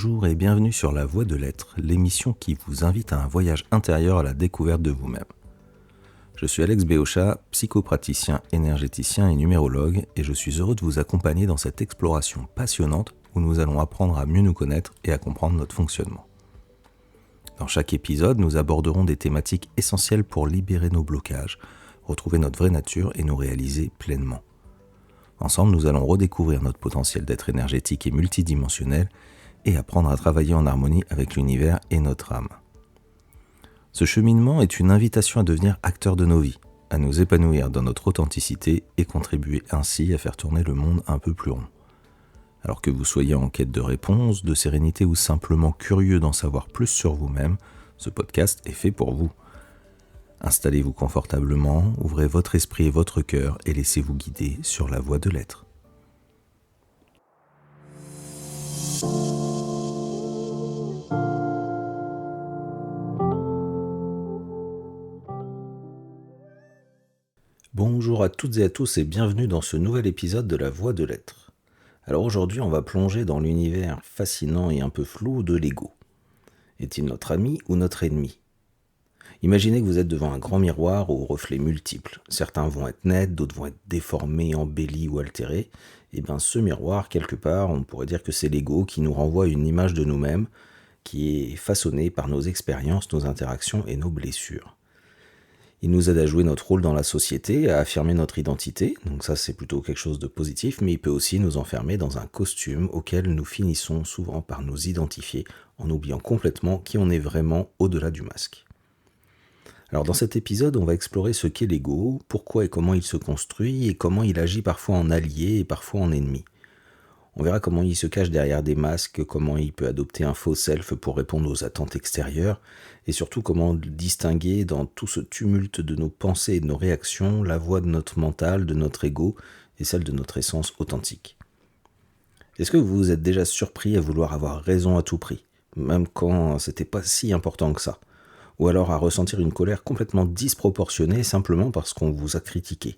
Bonjour et bienvenue sur La Voie de l'Être, l'émission qui vous invite à un voyage intérieur à la découverte de vous-même. Je suis Alex Béochat, psychopraticien, énergéticien et numérologue, et je suis heureux de vous accompagner dans cette exploration passionnante où nous allons apprendre à mieux nous connaître et à comprendre notre fonctionnement. Dans chaque épisode, nous aborderons des thématiques essentielles pour libérer nos blocages, retrouver notre vraie nature et nous réaliser pleinement. Ensemble, nous allons redécouvrir notre potentiel d'être énergétique et multidimensionnel et apprendre à travailler en harmonie avec l'univers et notre âme. Ce cheminement est une invitation à devenir acteur de nos vies, à nous épanouir dans notre authenticité et contribuer ainsi à faire tourner le monde un peu plus rond. Alors que vous soyez en quête de réponses, de sérénité ou simplement curieux d'en savoir plus sur vous-même, ce podcast est fait pour vous. Installez-vous confortablement, ouvrez votre esprit et votre cœur et laissez-vous guider sur la voie de l'être. Bonjour à toutes et à tous et bienvenue dans ce nouvel épisode de La Voie de l'Être. Alors aujourd'hui, on va plonger dans l'univers fascinant et un peu flou de l'ego. Est-il notre ami ou notre ennemi ? Imaginez que vous êtes devant un grand miroir aux reflets multiples. Certains vont être nets, d'autres vont être déformés, embellis ou altérés. Et bien ce miroir, quelque part, on pourrait dire que c'est l'ego qui nous renvoie une image de nous-mêmes qui est façonnée par nos expériences, nos interactions et nos blessures. Il nous aide à jouer notre rôle dans la société, à affirmer notre identité, donc ça c'est plutôt quelque chose de positif, mais il peut aussi nous enfermer dans un costume auquel nous finissons souvent par nous identifier en oubliant complètement qui on est vraiment au-delà du masque. Alors dans cet épisode, on va explorer ce qu'est l'ego, pourquoi et comment il se construit et comment il agit parfois en allié et parfois en ennemi. On verra comment il se cache derrière des masques, comment il peut adopter un faux self pour répondre aux attentes extérieures, et surtout comment distinguer dans tout ce tumulte de nos pensées et de nos réactions la voix de notre mental, de notre ego et celle de notre essence authentique. Est-ce que vous vous êtes déjà surpris à vouloir avoir raison à tout prix, même quand c'était pas si important que ça, ou alors à ressentir une colère complètement disproportionnée simplement parce qu'on vous a critiqué ?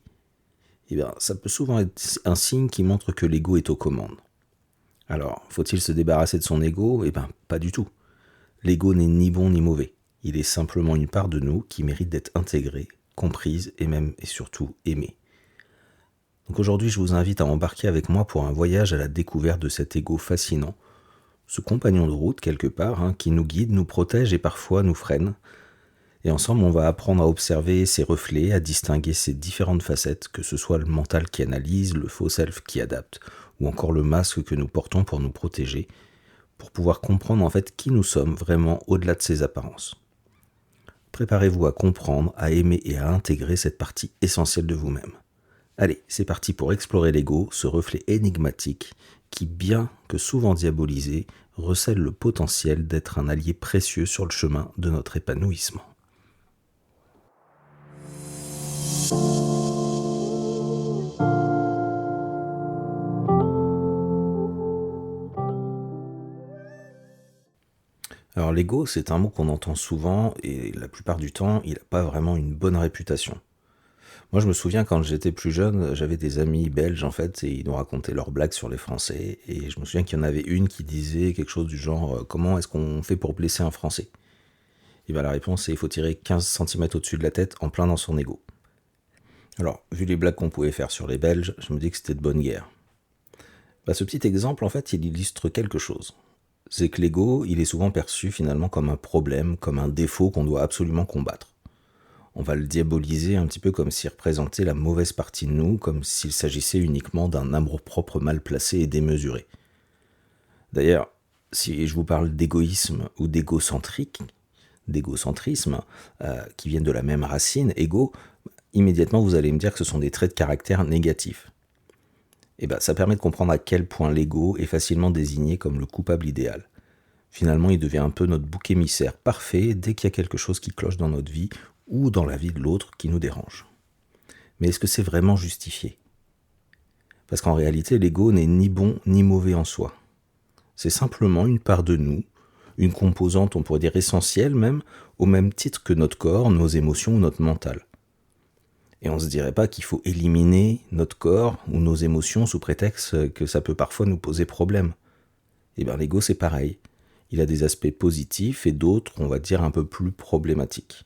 Eh bien, ça peut souvent être un signe qui montre que l'ego est aux commandes. Alors, faut-il se débarrasser de son ego ? Eh bien, pas du tout. L'ego n'est ni bon ni mauvais. Il est simplement une part de nous qui mérite d'être intégrée, comprise et même et surtout aimée. Donc aujourd'hui, je vous invite à embarquer avec moi pour un voyage à la découverte de cet ego fascinant, ce compagnon de route quelque part, qui nous guide, nous protège et parfois nous freine. Et ensemble, on va apprendre à observer ses reflets, à distinguer ses différentes facettes, que ce soit le mental qui analyse, le faux self qui adapte, ou encore le masque que nous portons pour nous protéger, pour pouvoir comprendre en fait qui nous sommes vraiment au-delà de ces apparences. Préparez-vous à comprendre, à aimer et à intégrer cette partie essentielle de vous-même. Allez, c'est parti pour explorer l'ego, ce reflet énigmatique qui, bien que souvent diabolisé, recèle le potentiel d'être un allié précieux sur le chemin de notre épanouissement. Alors l'ego, c'est un mot qu'on entend souvent et la plupart du temps, il n'a pas vraiment une bonne réputation. Moi, je me souviens quand j'étais plus jeune, j'avais des amis belges en fait et ils nous racontaient leurs blagues sur les Français et je me souviens qu'il y en avait une qui disait quelque chose du genre comment est-ce qu'on fait pour blesser un Français ? Et bien la réponse c'est il faut tirer 15 cm au-dessus de la tête en plein dans son ego. Alors, vu les blagues qu'on pouvait faire sur les Belges, je me dis que c'était de bonne guerre. Ce petit exemple, en fait, il illustre quelque chose. C'est que l'ego, il est souvent perçu finalement comme un problème, comme un défaut qu'on doit absolument combattre. On va le diaboliser un petit peu comme s'il représentait la mauvaise partie de nous, comme s'il s'agissait uniquement d'un amour-propre mal placé et démesuré. D'ailleurs, si je vous parle d'égoïsme ou d'égocentrisme, qui viennent de la même racine, ego, immédiatement vous allez me dire que ce sont des traits de caractère négatifs. Et ça permet de comprendre à quel point l'ego est facilement désigné comme le coupable idéal. Finalement, il devient un peu notre bouc émissaire parfait dès qu'il y a quelque chose qui cloche dans notre vie ou dans la vie de l'autre qui nous dérange. Mais est-ce que c'est vraiment justifié ? Parce qu'en réalité, l'ego n'est ni bon ni mauvais en soi. C'est simplement une part de nous, une composante, on pourrait dire essentielle même, au même titre que notre corps, nos émotions ou notre mental. Et on ne se dirait pas qu'il faut éliminer notre corps ou nos émotions sous prétexte que ça peut parfois nous poser problème. Et bien l'ego c'est pareil. Il a des aspects positifs et d'autres, on va dire, un peu plus problématiques.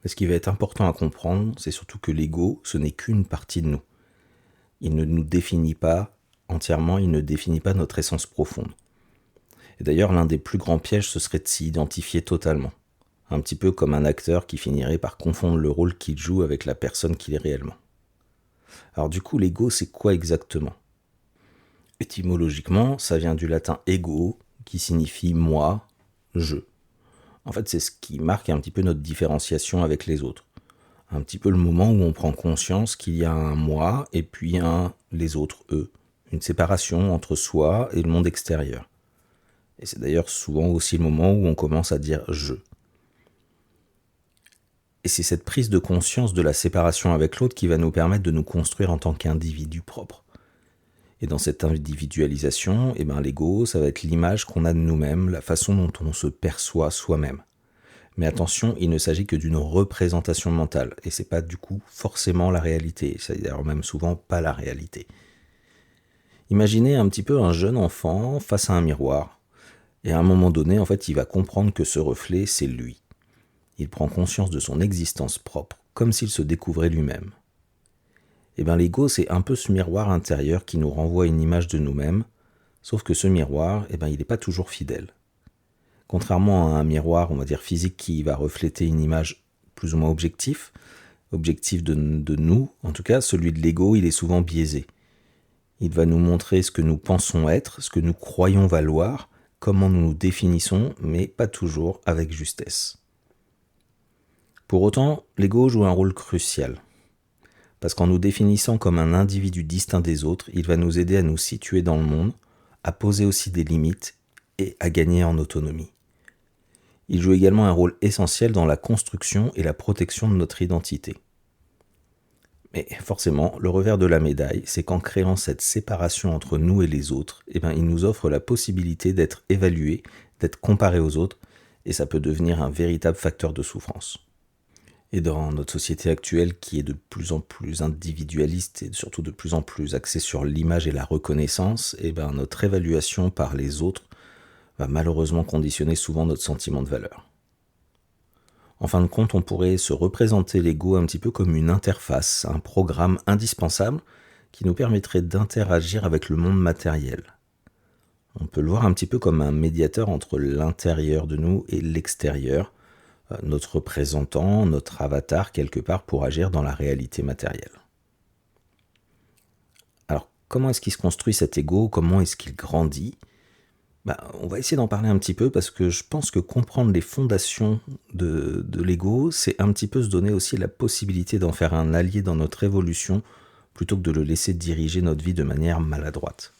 Mais ce qui va être important à comprendre, c'est surtout que l'ego, ce n'est qu'une partie de nous. Il ne nous définit pas entièrement, il ne définit pas notre essence profonde. Et d'ailleurs, l'un des plus grands pièges, ce serait de s'y identifier totalement. Un petit peu comme un acteur qui finirait par confondre le rôle qu'il joue avec la personne qu'il est réellement. Alors du coup, l'ego, c'est quoi exactement ? Étymologiquement, ça vient du latin ego, qui signifie moi, je. En fait, c'est ce qui marque un petit peu notre différenciation avec les autres. Un petit peu le moment où on prend conscience qu'il y a un moi et puis un les autres, eux. Une séparation entre soi et le monde extérieur. Et c'est d'ailleurs souvent aussi le moment où on commence à dire je. Et c'est cette prise de conscience de la séparation avec l'autre qui va nous permettre de nous construire en tant qu'individu propre. Et dans cette individualisation, l'ego, ça va être l'image qu'on a de nous-mêmes, la façon dont on se perçoit soi-même. Mais attention, il ne s'agit que d'une représentation mentale, et c'est pas du coup forcément la réalité, c'est d'ailleurs même souvent pas la réalité. Imaginez un petit peu un jeune enfant face à un miroir, et à un moment donné, en fait, il va comprendre que ce reflet, c'est lui. Il prend conscience de son existence propre, comme s'il se découvrait lui-même. L'ego, c'est un peu ce miroir intérieur qui nous renvoie une image de nous-mêmes, sauf que ce miroir, il n'est pas toujours fidèle. Contrairement à un miroir, on va dire physique, qui va refléter une image plus ou moins objective de nous, en tout cas, celui de l'ego, il est souvent biaisé. Il va nous montrer ce que nous pensons être, ce que nous croyons valoir, comment nous nous définissons, mais pas toujours avec justesse. Pour autant, l'ego joue un rôle crucial. Parce qu'en nous définissant comme un individu distinct des autres, il va nous aider à nous situer dans le monde, à poser aussi des limites et à gagner en autonomie. Il joue également un rôle essentiel dans la construction et la protection de notre identité. Mais forcément, le revers de la médaille, c'est qu'en créant cette séparation entre nous et les autres, il nous offre la possibilité d'être évalué, d'être comparé aux autres, et ça peut devenir un véritable facteur de souffrance. Et dans notre société actuelle qui est de plus en plus individualiste et surtout de plus en plus axée sur l'image et la reconnaissance, notre évaluation par les autres va malheureusement conditionner souvent notre sentiment de valeur. En fin de compte, on pourrait se représenter l'ego un petit peu comme une interface, un programme indispensable qui nous permettrait d'interagir avec le monde matériel. On peut le voir un petit peu comme un médiateur entre l'intérieur de nous et l'extérieur, notre représentant, notre avatar quelque part pour agir dans la réalité matérielle. Alors, comment est-ce qu'il se construit cet ego ? Comment est-ce qu'il grandit ? On va essayer d'en parler un petit peu parce que je pense que comprendre les fondations de l'ego, c'est un petit peu se donner aussi la possibilité d'en faire un allié dans notre évolution plutôt que de le laisser diriger notre vie de manière maladroite.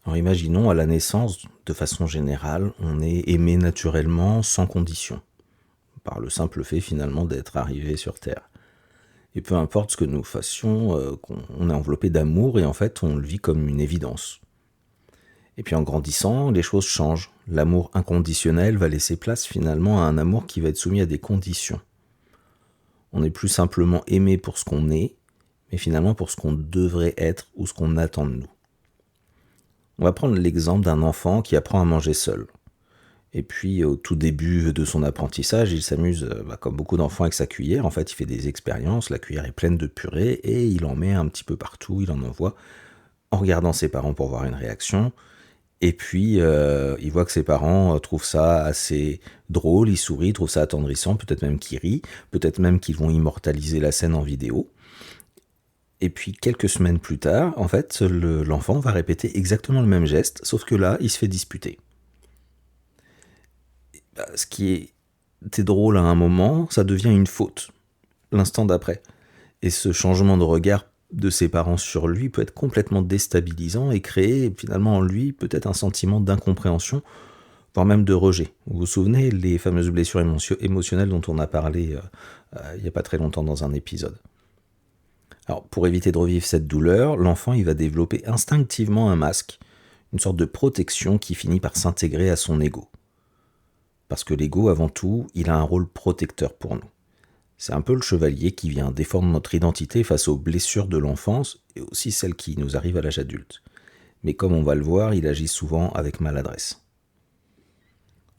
Alors imaginons à la naissance, de façon générale, on est aimé naturellement sans condition, par le simple fait finalement d'être arrivé sur Terre. Et peu importe ce que nous fassions, on est enveloppé d'amour et en fait on le vit comme une évidence. Et puis en grandissant, les choses changent. L'amour inconditionnel va laisser place finalement à un amour qui va être soumis à des conditions. On n'est plus simplement aimé pour ce qu'on est, mais finalement pour ce qu'on devrait être ou ce qu'on attend de nous. On va prendre l'exemple d'un enfant qui apprend à manger seul. Et puis au tout début de son apprentissage, il s'amuse comme beaucoup d'enfants avec sa cuillère. En fait, il fait des expériences, la cuillère est pleine de purée et il en met un petit peu partout, il en envoie en regardant ses parents pour voir une réaction. Et puis il voit que ses parents trouvent ça assez drôle, ils sourient, trouvent ça attendrissant, peut-être même qu'ils rient, peut-être même qu'ils vont immortaliser la scène en vidéo. Et puis quelques semaines plus tard, en fait, l'enfant va répéter exactement le même geste, sauf que là, il se fait disputer. Ce qui était drôle à un moment, ça devient une faute, l'instant d'après. Et ce changement de regard de ses parents sur lui peut être complètement déstabilisant et créer finalement en lui peut-être un sentiment d'incompréhension, voire même de rejet. Vous vous souvenez, les fameuses blessures émotionnelles dont on a parlé il n'y a pas très longtemps dans un épisode. Alors, pour éviter de revivre cette douleur, l'enfant il va développer instinctivement un masque, une sorte de protection qui finit par s'intégrer à son ego. Parce que l'ego, avant tout, il a un rôle protecteur pour nous. C'est un peu le chevalier qui vient défendre notre identité face aux blessures de l'enfance et aussi celles qui nous arrivent à l'âge adulte. mais comme on va le voir, il agit souvent avec maladresse.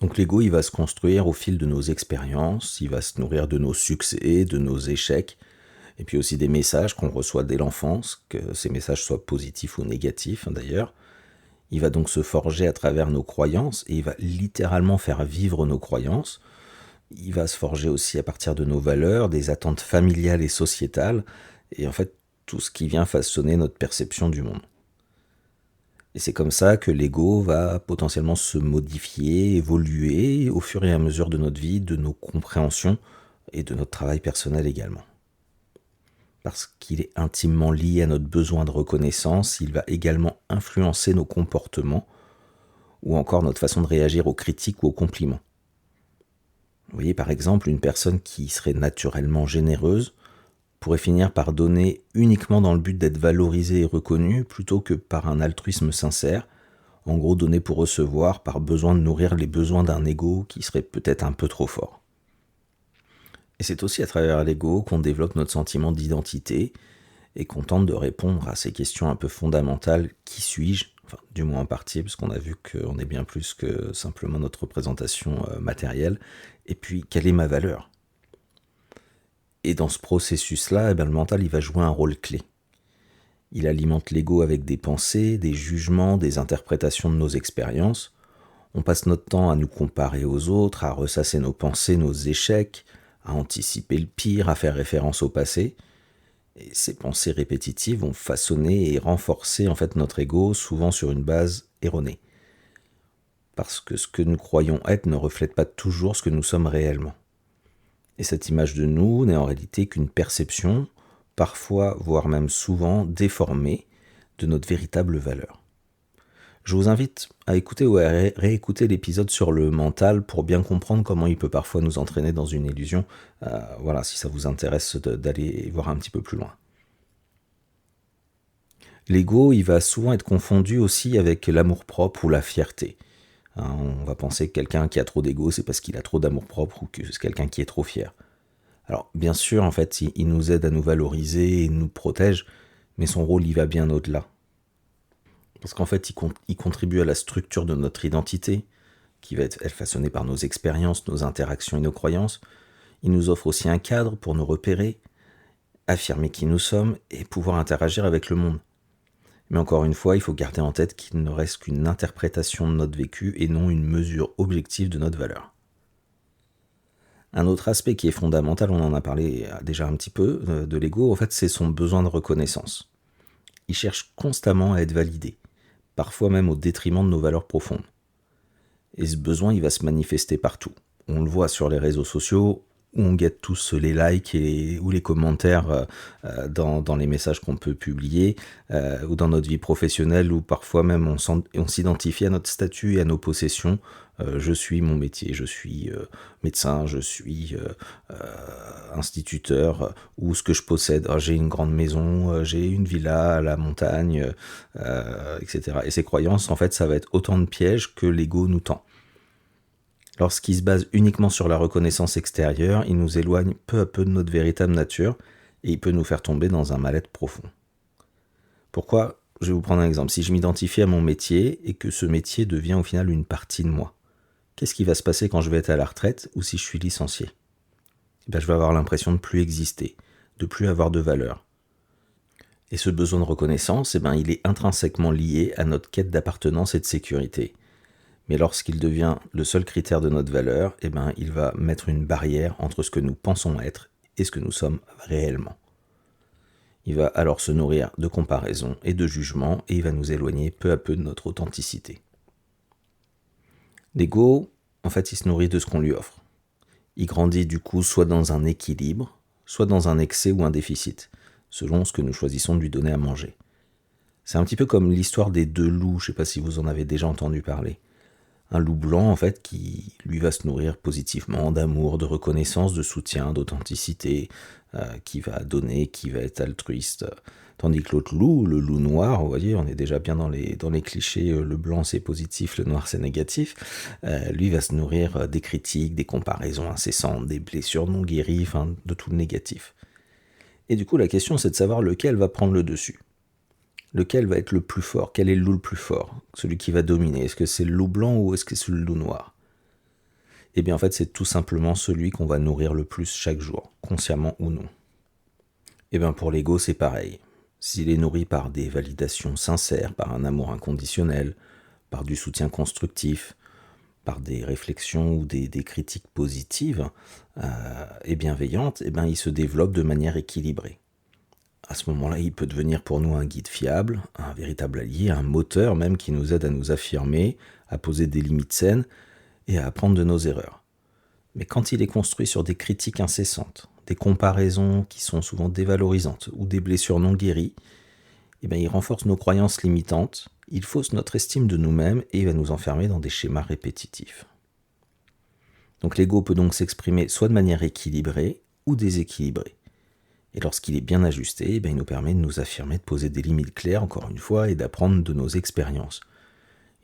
Donc l'ego, il va se construire au fil de nos expériences, il va se nourrir de nos succès, de nos échecs, et puis aussi des messages qu'on reçoit dès l'enfance, que ces messages soient positifs ou négatifs d'ailleurs. Il va donc se forger à travers nos croyances, et il va littéralement faire vivre nos croyances. Il va se forger aussi à partir de nos valeurs, des attentes familiales et sociétales, et en fait tout ce qui vient façonner notre perception du monde. Et c'est comme ça que l'ego va potentiellement se modifier, évoluer au fur et à mesure de notre vie, de nos compréhensions et de notre travail personnel également. Parce qu'il est intimement lié à notre besoin de reconnaissance, il va également influencer nos comportements ou encore notre façon de réagir aux critiques ou aux compliments. Vous voyez par exemple une personne qui serait naturellement généreuse pourrait finir par donner uniquement dans le but d'être valorisée et reconnue plutôt que par un altruisme sincère, en gros donner pour recevoir par besoin de nourrir les besoins d'un ego qui serait peut-être un peu trop fort. Et c'est aussi à travers l'ego qu'on développe notre sentiment d'identité et qu'on tente de répondre à ces questions un peu fondamentales. Qui suis-je ? Enfin, du moins en partie, parce qu'on a vu qu'on est bien plus que simplement notre représentation matérielle. Et puis, quelle est ma valeur ? Et dans ce processus-là, le mental il va jouer un rôle clé. Il alimente l'ego avec des pensées, des jugements, des interprétations de nos expériences. On passe notre temps à nous comparer aux autres, à ressasser nos pensées, nos échecs, à anticiper le pire, à faire référence au passé. Et ces pensées répétitives vont façonner et renforcer en fait notre ego, souvent sur une base erronée. Parce que ce que nous croyons être ne reflète pas toujours ce que nous sommes réellement. Et cette image de nous n'est en réalité qu'une perception, parfois, voire même souvent, déformée de notre véritable valeur. Je vous invite à écouter ou à réécouter l'épisode sur le mental pour bien comprendre comment il peut parfois nous entraîner dans une illusion. Voilà, si ça vous intéresse d'aller voir un petit peu plus loin. L'ego, il va souvent être confondu aussi avec l'amour-propre ou la fierté. On va penser que quelqu'un qui a trop d'ego, c'est parce qu'il a trop d'amour-propre ou que c'est quelqu'un qui est trop fier. Alors, bien sûr, en fait, il nous aide à nous valoriser et nous protège, mais son rôle, il va bien au-delà. Parce qu'en fait, il contribue à la structure de notre identité, qui va être façonnée par nos expériences, nos interactions et nos croyances. Il nous offre aussi un cadre pour nous repérer, affirmer qui nous sommes et pouvoir interagir avec le monde. Mais encore une fois, il faut garder en tête qu'il ne reste qu'une interprétation de notre vécu et non une mesure objective de notre valeur. Un autre aspect qui est fondamental, on en a parlé déjà un petit peu de l'ego, en fait, c'est son besoin de reconnaissance. Il cherche constamment à être validé, parfois même au détriment de nos valeurs profondes. Et ce besoin, il va se manifester partout. On le voit sur les réseaux sociaux, où on guette tous les likes ou les commentaires dans les messages qu'on peut publier, ou dans notre vie professionnelle, où parfois même on s'identifie à notre statut et à nos possessions. Je suis mon métier, je suis médecin, je suis instituteur, ou ce que je possède. J'ai une grande maison, j'ai une villa à la montagne, etc. Et ces croyances, en fait, ça va être autant de pièges que l'ego nous tend. Lorsqu'il se base uniquement sur la reconnaissance extérieure, il nous éloigne peu à peu de notre véritable nature et il peut nous faire tomber dans un mal-être profond. Pourquoi ? Je vais vous prendre un exemple. Si je m'identifie à mon métier et que ce métier devient au final une partie de moi, qu'est-ce qui va se passer quand je vais être à la retraite ou si je suis licencié ? Je vais avoir l'impression de ne plus exister, de ne plus avoir de valeur. Et ce besoin de reconnaissance, il est intrinsèquement lié à notre quête d'appartenance et de sécurité. Mais lorsqu'il devient le seul critère de notre valeur, il va mettre une barrière entre ce que nous pensons être et ce que nous sommes réellement. Il va alors se nourrir de comparaisons et de jugements et il va nous éloigner peu à peu de notre authenticité. L'ego, en fait, il se nourrit de ce qu'on lui offre. Il grandit du coup soit dans un équilibre, soit dans un excès ou un déficit, selon ce que nous choisissons de lui donner à manger. C'est un petit peu comme l'histoire des deux loups, je ne sais pas si vous en avez déjà entendu parler. Un loup blanc, en fait, qui lui va se nourrir positivement d'amour, de reconnaissance, de soutien, d'authenticité, qui va donner, qui va être altruiste. Tandis que l'autre loup, le loup noir, vous voyez, on est déjà bien dans les clichés, le blanc c'est positif, le noir c'est négatif, lui va se nourrir des critiques, des comparaisons incessantes, des blessures non guéries, de tout le négatif. Et du coup, la question c'est de savoir lequel va prendre le dessus. lequel va être le plus fort? Quel est le loup le plus fort? Celui qui va dominer? Est-ce que c'est le loup blanc ou est-ce que c'est le loup noir? Eh bien en fait c'est tout simplement celui qu'on va nourrir le plus chaque jour, consciemment ou non. Eh bien pour l'ego c'est pareil. S'il est nourri par des validations sincères, par un amour inconditionnel, par du soutien constructif, par des réflexions ou des critiques positives et bienveillantes, eh bien il se développe de manière équilibrée. À ce moment-là, il peut devenir pour nous un guide fiable, un véritable allié, un moteur même qui nous aide à nous affirmer, à poser des limites saines et à apprendre de nos erreurs. Mais quand il est construit sur des critiques incessantes, des comparaisons qui sont souvent dévalorisantes ou des blessures non guéries, eh bien, il renforce nos croyances limitantes, il fausse notre estime de nous-mêmes et il va nous enfermer dans des schémas répétitifs. Donc l'ego peut donc s'exprimer soit de manière équilibrée ou déséquilibrée. Et lorsqu'il est bien ajusté, il nous permet de nous affirmer, de poser des limites claires, encore une fois, et d'apprendre de nos expériences.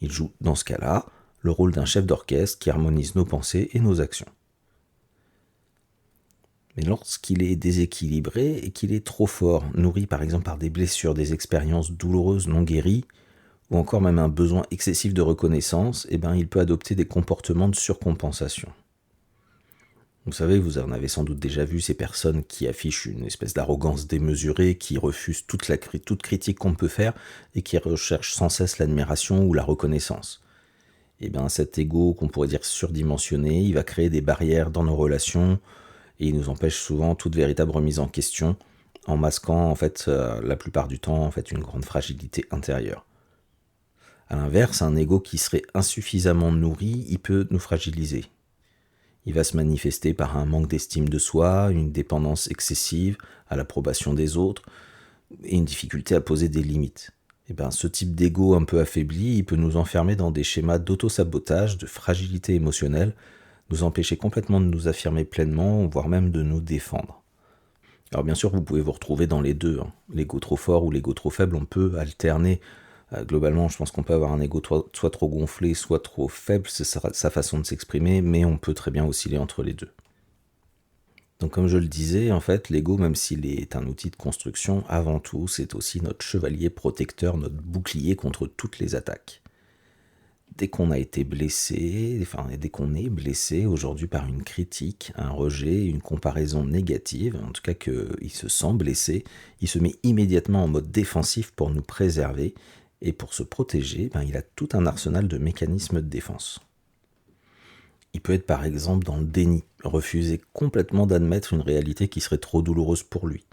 Il joue, dans ce cas-là, le rôle d'un chef d'orchestre qui harmonise nos pensées et nos actions. Mais lorsqu'il est déséquilibré et qu'il est trop fort, nourri par exemple par des blessures, des expériences douloureuses non guéries, ou encore même un besoin excessif de reconnaissance, il peut adopter des comportements de surcompensation. Vous savez, vous en avez sans doute déjà vu ces personnes qui affichent une espèce d'arrogance démesurée, qui refusent toute critique qu'on peut faire et qui recherchent sans cesse l'admiration ou la reconnaissance. Cet ego qu'on pourrait dire surdimensionné, il va créer des barrières dans nos relations et il nous empêche souvent toute véritable remise en question en masquant la plupart du temps une grande fragilité intérieure. A l'inverse, un ego qui serait insuffisamment nourri, il peut nous fragiliser. Il va se manifester par un manque d'estime de soi, une dépendance excessive à l'approbation des autres et une difficulté à poser des limites. Ce type d'ego un peu affaibli, il peut nous enfermer dans des schémas d'auto-sabotage, de fragilité émotionnelle, nous empêcher complètement de nous affirmer pleinement, voire même de nous défendre. Alors bien sûr, vous pouvez vous retrouver dans les deux, l'ego trop fort ou l'ego trop faible, on peut alterner. Globalement, je pense qu'on peut avoir un ego soit trop gonflé, soit trop faible, c'est sa façon de s'exprimer, mais on peut très bien osciller entre les deux. Donc comme je le disais, l'ego, même s'il est un outil de construction, avant tout, c'est aussi notre chevalier protecteur, notre bouclier contre toutes les attaques. Dès qu'on a été blessé, dès qu'on est blessé aujourd'hui par une critique, un rejet, une comparaison négative, en tout cas qu'il se sent blessé, il se met immédiatement en mode défensif pour nous préserver. Et pour se protéger, il a tout un arsenal de mécanismes de défense. Il peut être par exemple dans le déni, refuser complètement d'admettre une réalité qui serait trop douloureuse pour lui.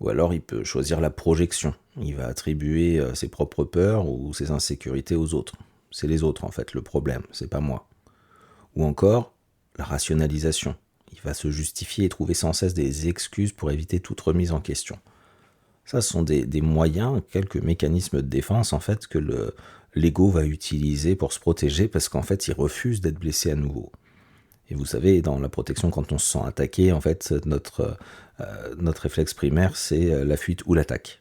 Ou alors il peut choisir la projection, il va attribuer ses propres peurs ou ses insécurités aux autres. C'est les autres le problème, c'est pas moi. Ou encore la rationalisation, il va se justifier et trouver sans cesse des excuses pour éviter toute remise en question. Ça, ce sont des moyens, quelques mécanismes de défense que l'ego va utiliser pour se protéger parce il refuse d'être blessé à nouveau. Et vous savez, dans la protection, quand on se sent attaqué, notre réflexe primaire, c'est la fuite ou l'attaque.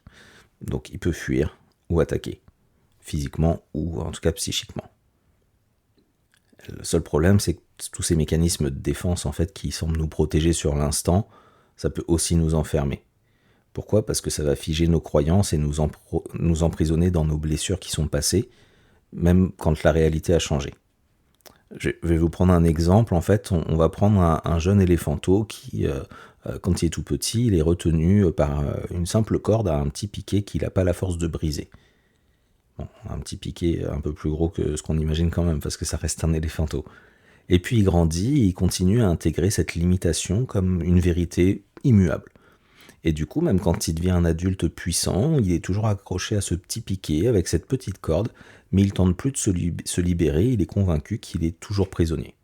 Donc il peut fuir ou attaquer, physiquement ou en tout cas psychiquement. Le seul problème, c'est que tous ces mécanismes de défense qui semblent nous protéger sur l'instant, ça peut aussi nous enfermer. Pourquoi ? Parce que ça va figer nos croyances et nous emprisonner dans nos blessures qui sont passées, même quand la réalité a changé. Je vais vous prendre un exemple. On va prendre un jeune éléphanteau qui, quand il est tout petit, il est retenu par une simple corde à un petit piquet qu'il n'a pas la force de briser. Bon, un petit piquet un peu plus gros que ce qu'on imagine quand même, parce que ça reste un éléphanteau. Et puis il grandit et il continue à intégrer cette limitation comme une vérité immuable. Et du coup, même quand il devient un adulte puissant, il est toujours accroché à ce petit piquet avec cette petite corde, mais il tente plus de se libérer, il est convaincu qu'il est toujours prisonnier.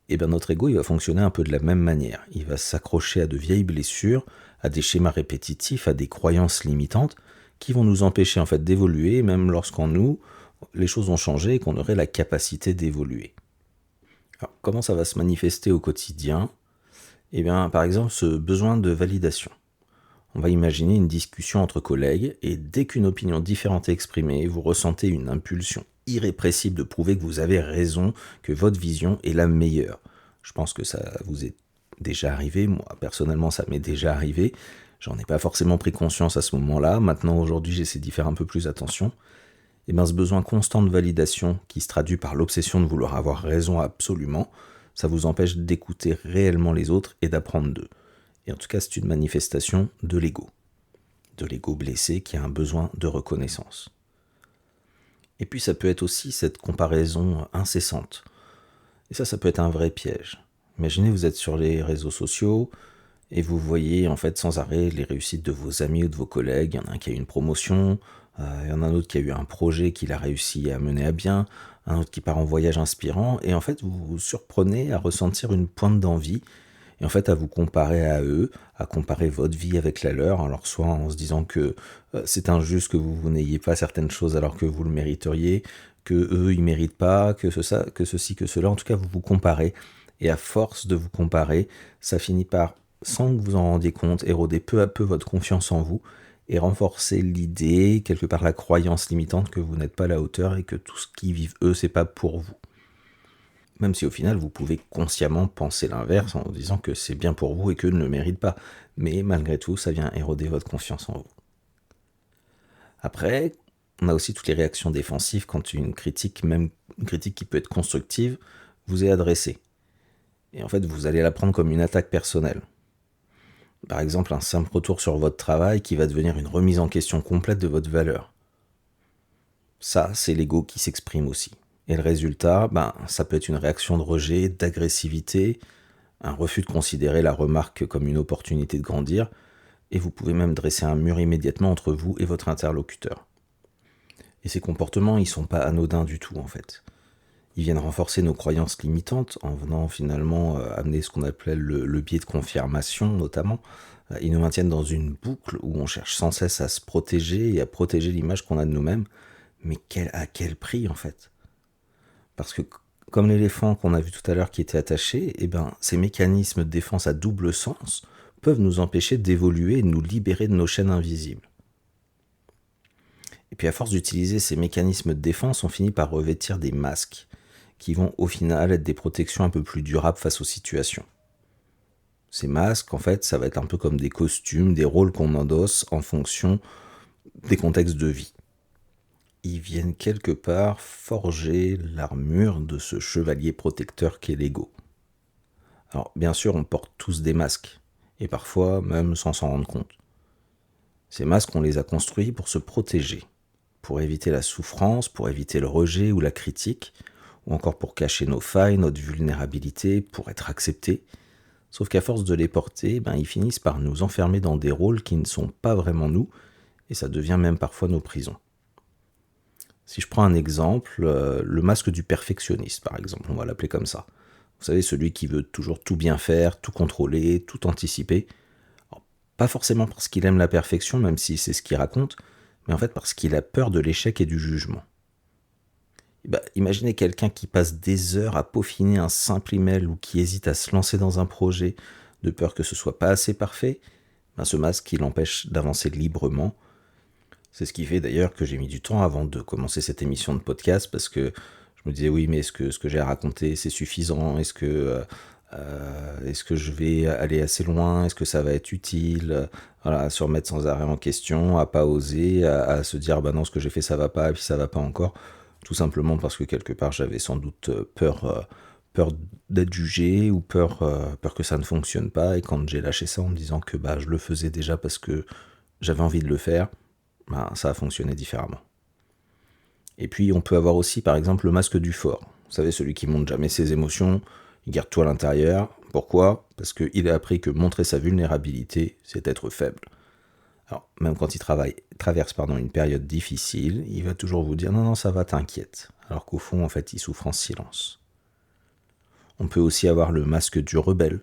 Et bien notre ego, il va fonctionner un peu de la même manière. Il va s'accrocher à de vieilles blessures, à des schémas répétitifs, à des croyances limitantes qui vont nous empêcher d'évoluer, même lorsqu'en nous, les choses ont changé et qu'on aurait la capacité d'évoluer. Alors, comment ça va se manifester au quotidien ? Par exemple, ce besoin de validation. On va imaginer une discussion entre collègues et dès qu'une opinion différente est exprimée, vous ressentez une impulsion irrépressible de prouver que vous avez raison, que votre vision est la meilleure. Je pense que ça vous est déjà arrivé, moi personnellement ça m'est déjà arrivé. j'en ai pas forcément pris conscience à ce moment-là, maintenant aujourd'hui j'essaie d'y faire un peu plus attention, et bien ce besoin constant de validation qui se traduit par l'obsession de vouloir avoir raison absolument, ça vous empêche d'écouter réellement les autres et d'apprendre d'eux. Et en tout cas c'est une manifestation de l'ego. De l'ego blessé qui a un besoin de reconnaissance. Et puis ça peut être aussi cette comparaison incessante. Et ça peut être un vrai piège. Imaginez vous êtes sur les réseaux sociaux et vous voyez en fait sans arrêt les réussites de vos amis ou de vos collègues. Il y en a un qui a eu une promotion, il y en a un autre qui a eu un projet qu'il a réussi à mener à bien, un autre qui part en voyage inspirant, et en fait vous vous surprenez à ressentir une pointe d'envie, et en fait à vous comparer à eux, à comparer votre vie avec la leur, alors soit en se disant que c'est injuste que vous n'ayez pas certaines choses alors que vous le mériteriez, que eux ils méritent pas, que ceci, que cela, en tout cas vous vous comparez, et à force de vous comparer, ça finit par, sans que vous en rendiez compte, éroder peu à peu votre confiance en vous, et renforcer l'idée, quelque part la croyance limitante que vous n'êtes pas à la hauteur et que tout ce qu'ils vivent eux, c'est pas pour vous. Même si au final vous pouvez consciemment penser l'inverse en vous disant que c'est bien pour vous et qu'eux ne le méritent pas. Mais malgré tout, ça vient éroder votre confiance en vous. Après, on a aussi toutes les réactions défensives quand une critique, même une critique qui peut être constructive, vous est adressée. Et en fait, vous allez la prendre comme une attaque personnelle. Par exemple, un simple retour sur votre travail qui va devenir une remise en question complète de votre valeur. Ça, c'est l'ego qui s'exprime aussi. Et le résultat, ça peut être une réaction de rejet, d'agressivité, un refus de considérer la remarque comme une opportunité de grandir, et vous pouvez même dresser un mur immédiatement entre vous et votre interlocuteur. Et ces comportements, ils sont pas anodins du tout en fait. Ils viennent renforcer nos croyances limitantes en venant finalement amener ce qu'on appelle le biais de confirmation notamment. Ils nous maintiennent dans une boucle où on cherche sans cesse à se protéger et à protéger l'image qu'on a de nous-mêmes. Mais à quel prix en fait? Parce que comme l'éléphant qu'on a vu tout à l'heure qui était attaché, ces mécanismes de défense à double sens peuvent nous empêcher d'évoluer et de nous libérer de nos chaînes invisibles. Et puis à force d'utiliser ces mécanismes de défense, on finit par revêtir des masques qui vont au final être des protections un peu plus durables face aux situations. Ces masques, en fait, ça va être un peu comme des costumes, des rôles qu'on endosse en fonction des contextes de vie. Ils viennent quelque part forger l'armure de ce chevalier protecteur qu'est l'ego. Alors bien sûr, on porte tous des masques, et parfois même sans s'en rendre compte. Ces masques, on les a construits pour se protéger, pour éviter la souffrance, pour éviter le rejet ou la critique, ou encore pour cacher nos failles, notre vulnérabilité, pour être acceptés. Sauf qu'à force de les porter, ils finissent par nous enfermer dans des rôles qui ne sont pas vraiment nous, et ça devient même parfois nos prisons. Si je prends un exemple, le masque du perfectionniste, par exemple, on va l'appeler comme ça. Vous savez, celui qui veut toujours tout bien faire, tout contrôler, tout anticiper. Alors, pas forcément parce qu'il aime la perfection, même si c'est ce qu'il raconte, mais en fait parce qu'il a peur de l'échec et du jugement. Imaginez quelqu'un qui passe des heures à peaufiner un simple email ou qui hésite à se lancer dans un projet de peur que ce soit pas assez parfait. Ce masque, il l'empêche d'avancer librement. C'est ce qui fait d'ailleurs que j'ai mis du temps avant de commencer cette émission de podcast parce que je me disais oui mais est-ce que j'ai à raconter c'est suffisant, est-ce que je vais aller assez loin, est-ce que ça va être utile, voilà, à se remettre sans arrêt en question, à pas oser, à se dire non ce que j'ai fait ça va pas et puis ça va pas encore, tout simplement parce que quelque part j'avais sans doute peur d'être jugé ou peur que ça ne fonctionne pas, et quand j'ai lâché ça en me disant que je le faisais déjà parce que j'avais envie de le faire, ça a fonctionné différemment. Et puis on peut avoir aussi par exemple le masque du fort. Vous savez, celui qui montre jamais ses émotions, il garde tout à l'intérieur. Pourquoi ? Parce qu'il a appris que montrer sa vulnérabilité, c'est être faible. Alors même quand il traverse une période difficile, il va toujours vous dire non ça va, t'inquiète. Alors qu'au fond en fait il souffre en silence. On peut aussi avoir le masque du rebelle.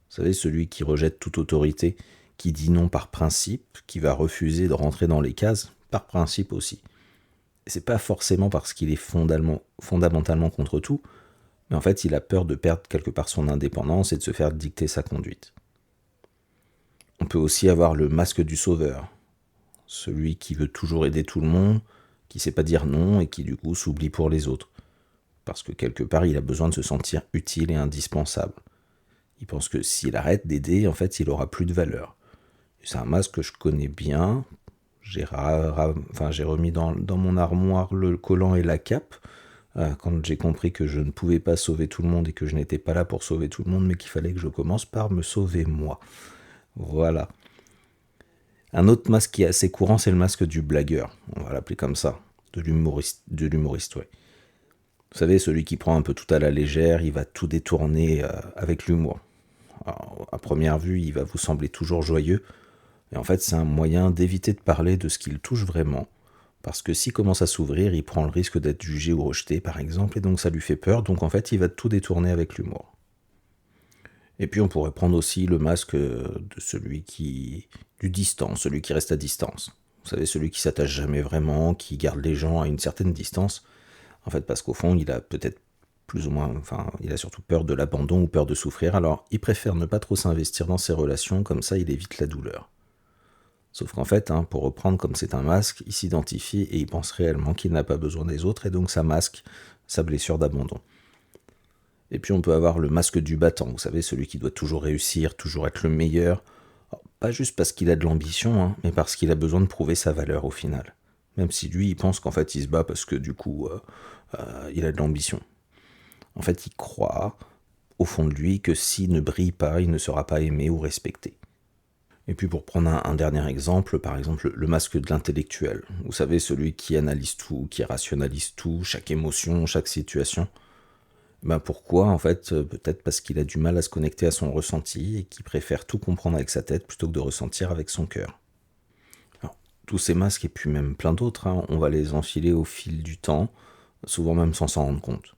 Vous savez, celui qui rejette toute autorité, qui dit non par principe, qui va refuser de rentrer dans les cases par principe aussi. Et c'est pas forcément parce qu'il est fondamentalement contre tout, mais en fait il a peur de perdre quelque part son indépendance et de se faire dicter sa conduite. On peut aussi avoir le masque du sauveur, celui qui veut toujours aider tout le monde, qui sait pas dire non et qui du coup s'oublie pour les autres, parce que quelque part il a besoin de se sentir utile et indispensable. Il pense que s'il arrête d'aider, en fait il aura plus de valeur. C'est un masque que je connais bien. J'ai remis dans mon armoire le collant et la cape quand j'ai compris que je ne pouvais pas sauver tout le monde et que je n'étais pas là pour sauver tout le monde, mais qu'il fallait que je commence par me sauver moi. Voilà. Un autre masque qui est assez courant, c'est le masque du blagueur. On va l'appeler comme ça. De l'humoriste, ouais. Vous savez, celui qui prend un peu tout à la légère, il va tout détourner avec l'humour. Alors, à première vue, il va vous sembler toujours joyeux, et en fait, c'est un moyen d'éviter de parler de ce qu'il touche vraiment, parce que s'il commence à s'ouvrir, il prend le risque d'être jugé ou rejeté, par exemple, et donc ça lui fait peur, donc en fait, il va tout détourner avec l'humour. Et puis on pourrait prendre aussi le masque de du distant, celui qui reste à distance. Vous savez, celui qui s'attache jamais vraiment, qui garde les gens à une certaine distance, en fait, parce qu'au fond, il a peut-être plus ou moins, enfin, il a surtout peur de l'abandon ou peur de souffrir, alors il préfère ne pas trop s'investir dans ses relations, comme ça il évite la douleur. Sauf qu'en fait, pour reprendre comme c'est un masque, il s'identifie et il pense réellement qu'il n'a pas besoin des autres, et donc ça masque sa blessure d'abandon. Et puis on peut avoir le masque du battant, vous savez, celui qui doit toujours réussir, toujours être le meilleur, alors, pas juste parce qu'il a de l'ambition, mais parce qu'il a besoin de prouver sa valeur au final. Même si lui, il pense qu'en fait il se bat parce que du coup, il a de l'ambition. En fait, il croit, au fond de lui, que s'il ne brille pas, il ne sera pas aimé ou respecté. Et puis pour prendre un dernier exemple, par exemple le masque de l'intellectuel. Vous savez, celui qui analyse tout, qui rationalise tout, chaque émotion, chaque situation. Pourquoi en fait peut-être parce qu'il a du mal à se connecter à son ressenti et qu'il préfère tout comprendre avec sa tête plutôt que de ressentir avec son cœur. Alors, tous ces masques et puis même plein d'autres, on va les enfiler au fil du temps, souvent même sans s'en rendre compte.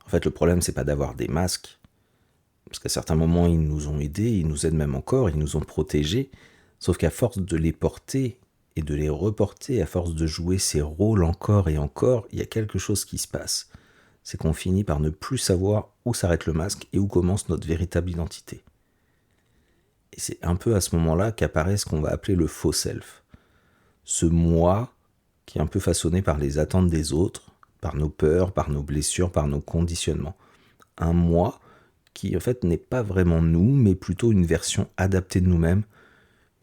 En fait, le problème, c'est pas d'avoir des masques, parce qu'à certains moments, ils nous ont aidés, ils nous aident même encore, ils nous ont protégés, sauf qu'à force de les porter et de les reporter, à force de jouer ces rôles encore et encore, il y a quelque chose qui se passe. C'est qu'on finit par ne plus savoir où s'arrête le masque et où commence notre véritable identité. Et c'est un peu à ce moment-là qu'apparaît ce qu'on va appeler le faux self. Ce moi qui est un peu façonné par les attentes des autres, par nos peurs, par nos blessures, par nos conditionnements. Un moi qui en fait n'est pas vraiment nous, mais plutôt une version adaptée de nous-mêmes,